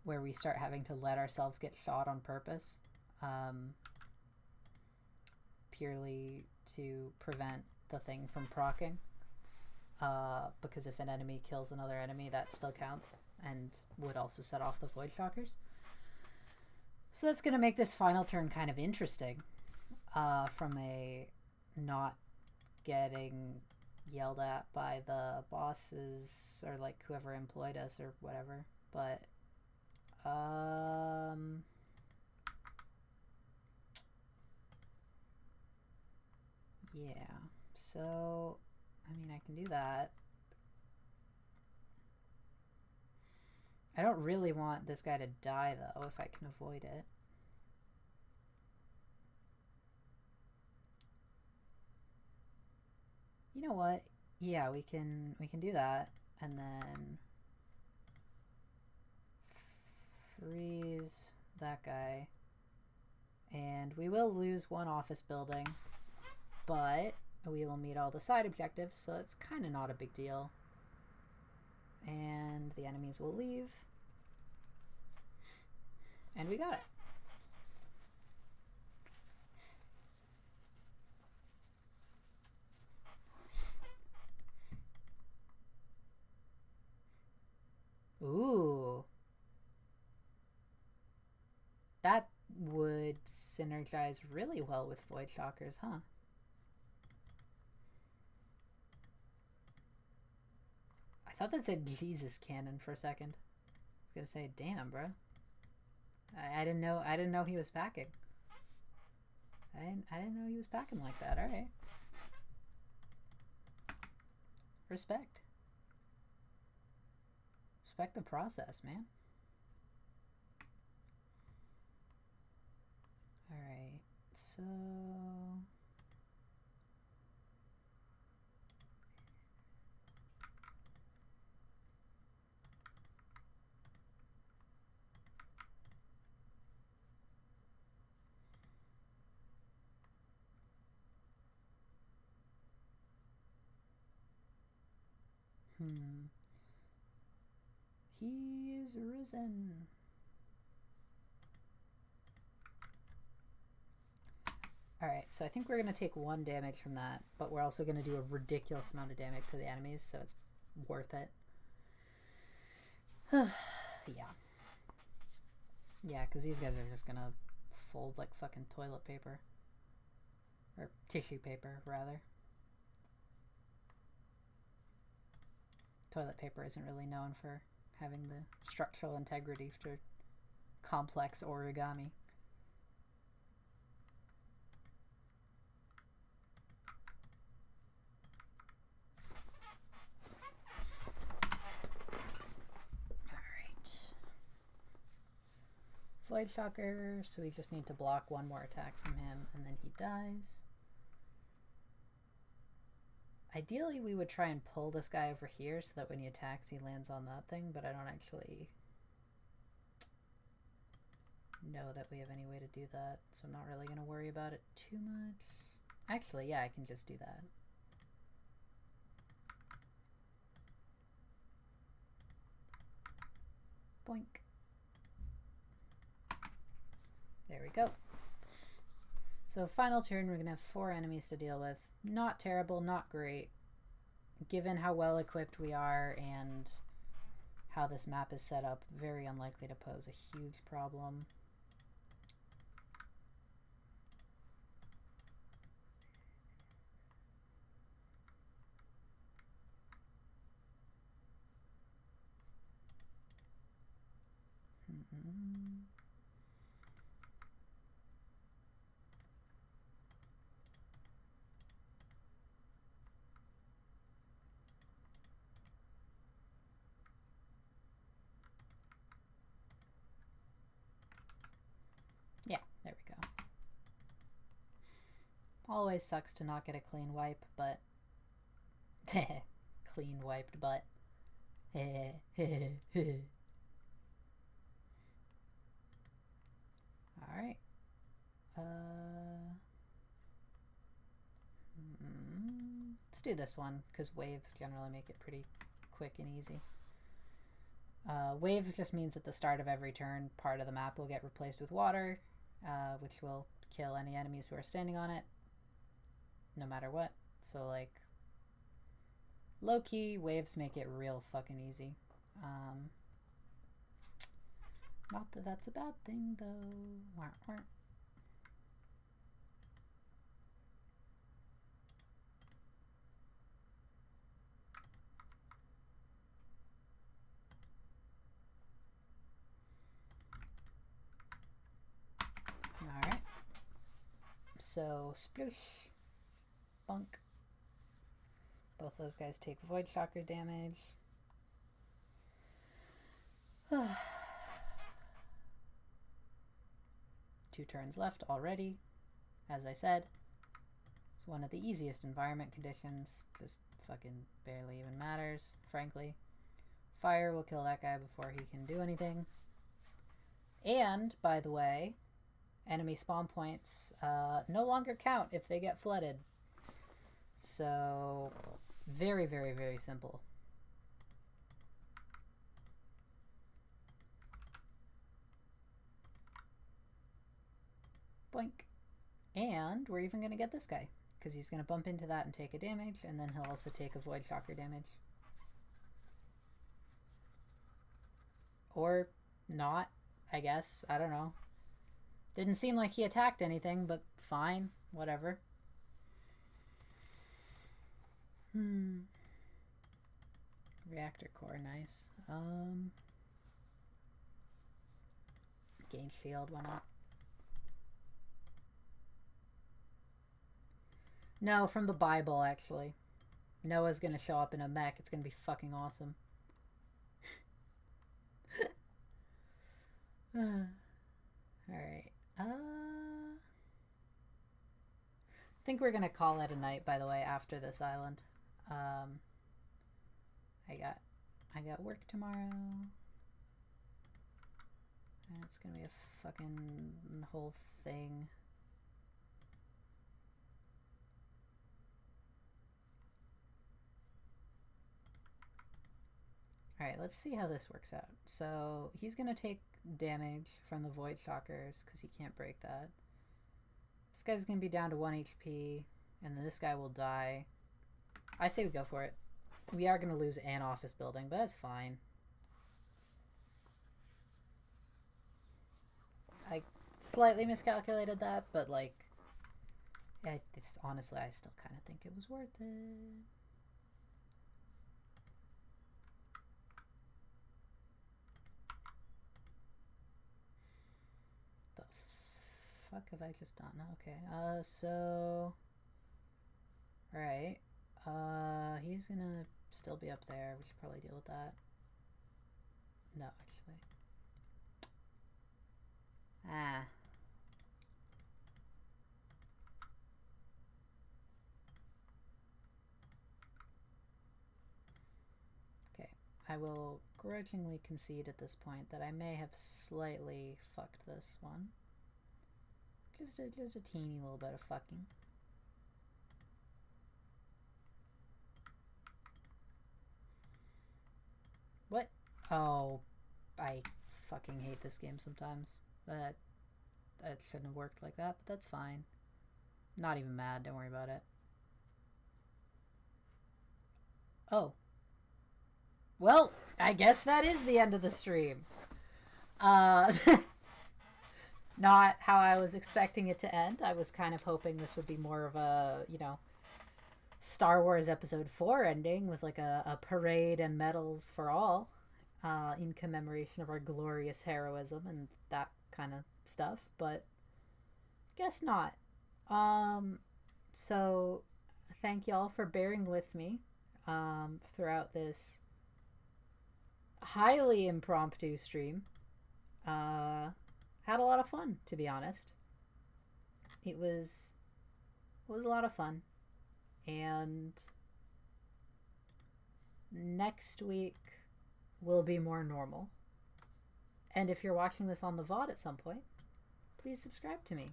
where we start having to let ourselves get shot on purpose, purely to prevent the thing from proccing. Because if an enemy kills another enemy, that still counts and would also set off the Void Shockers. So that's going to make this final turn kind of interesting. From a not getting yelled at by the bosses or like whoever employed us or whatever, but yeah, so I mean, I can do that. I don't really want this guy to die though if I can avoid it. You know what? Yeah, we can do that, and then freeze that guy, and we will lose one office building, but we will meet all the side objectives, so it's kind of not a big deal. And the enemies will leave, and we got it. Ooh. That would synergize really well with Void Shockers, huh? I thought that said Jesus Cannon for a second. I was gonna say, damn, bro. I didn't know he was packing. I didn't know he was packing like that. All right. Respect. Respect the process, man. Alright, so... He is risen. Alright, so I think we're going to take 1 damage from that, but we're also going to do a ridiculous amount of damage to the enemies, so it's worth it. Yeah. Yeah, because these guys are just going to fold like fucking toilet paper. Or tissue paper, rather. Toilet paper isn't really known for having the structural integrity for complex origami. Void Shocker, so we just need to block one more attack from him, and then he dies. Ideally, we would try and pull this guy over here so that when he attacks, he lands on that thing, but I don't actually know that we have any way to do that, so I'm not really going to worry about it too much. Actually, yeah, I can just do that. Boink. There we go. So final turn, we're going to have 4 enemies to deal with. Not terrible, not great. Given how well equipped we are and how this map is set up, very unlikely to pose a huge problem. Yeah, there we go. Always sucks to not get a clean wipe, but clean wiped butt. Alright. Let's do this one, because waves generally make it pretty quick and easy. Waves just means at the start of every turn, part of the map will get replaced with water, which will kill any enemies who are standing on it, no matter what. So, like, low-key, waves make it real fucking easy. Not that that's a bad thing, though. Alright. So, sploosh. Bunk. Both those guys take Void Shocker damage. 2 turns left already. As I said, it's one of the easiest environment conditions. Just fucking barely even matters, frankly. Fire will kill that guy before he can do anything. And, by the way, enemy spawn points no longer count if they get flooded. So, very, very, very simple. Boink. And we're even going to get this guy, because he's going to bump into that and take a damage, and then he'll also take a Void Shocker damage. Or not, I guess. I don't know. Didn't seem like he attacked anything, but fine. Whatever. Reactor core, nice. Gain shield, why not? No, from the Bible, actually. Noah's gonna show up in a mech. It's gonna be fucking awesome. Alright. I think we're gonna call it a night, by the way, after this island. I got work tomorrow. And it's gonna be a fucking whole thing. Alright, let's see how this works out. So, he's gonna take damage from the Void Shockers, because he can't break that. This guy's gonna be down to 1 HP, and then this guy will die. I say we go for it. We are gonna lose an office building, but that's fine. I slightly miscalculated that, but like, honestly, I still kind of think it was worth it. The fuck have I just done? Okay, so... Alright, he's gonna still be up there. We should probably deal with that. No, actually. Ah. Okay, I will grudgingly concede at this point that I may have slightly fucked this one. Just a teeny little bit of fucking. What? Oh, I fucking hate this game sometimes. That shouldn't have worked like that, but that's fine. Not even mad, don't worry about it. Oh. Well, I guess that is the end of the stream. Uh, not how I was expecting it to end. I was kind of hoping this would be more of a, Star Wars Episode 4 ending with like a parade and medals for all in commemoration of our glorious heroism and that kind of stuff, but guess not. So thank y'all for bearing with me throughout this highly impromptu stream. Had a lot of fun, to be honest. It was a lot of fun, and next week will be more normal. And if you're watching this on the VOD at some point, please subscribe to me.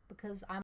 Because I'm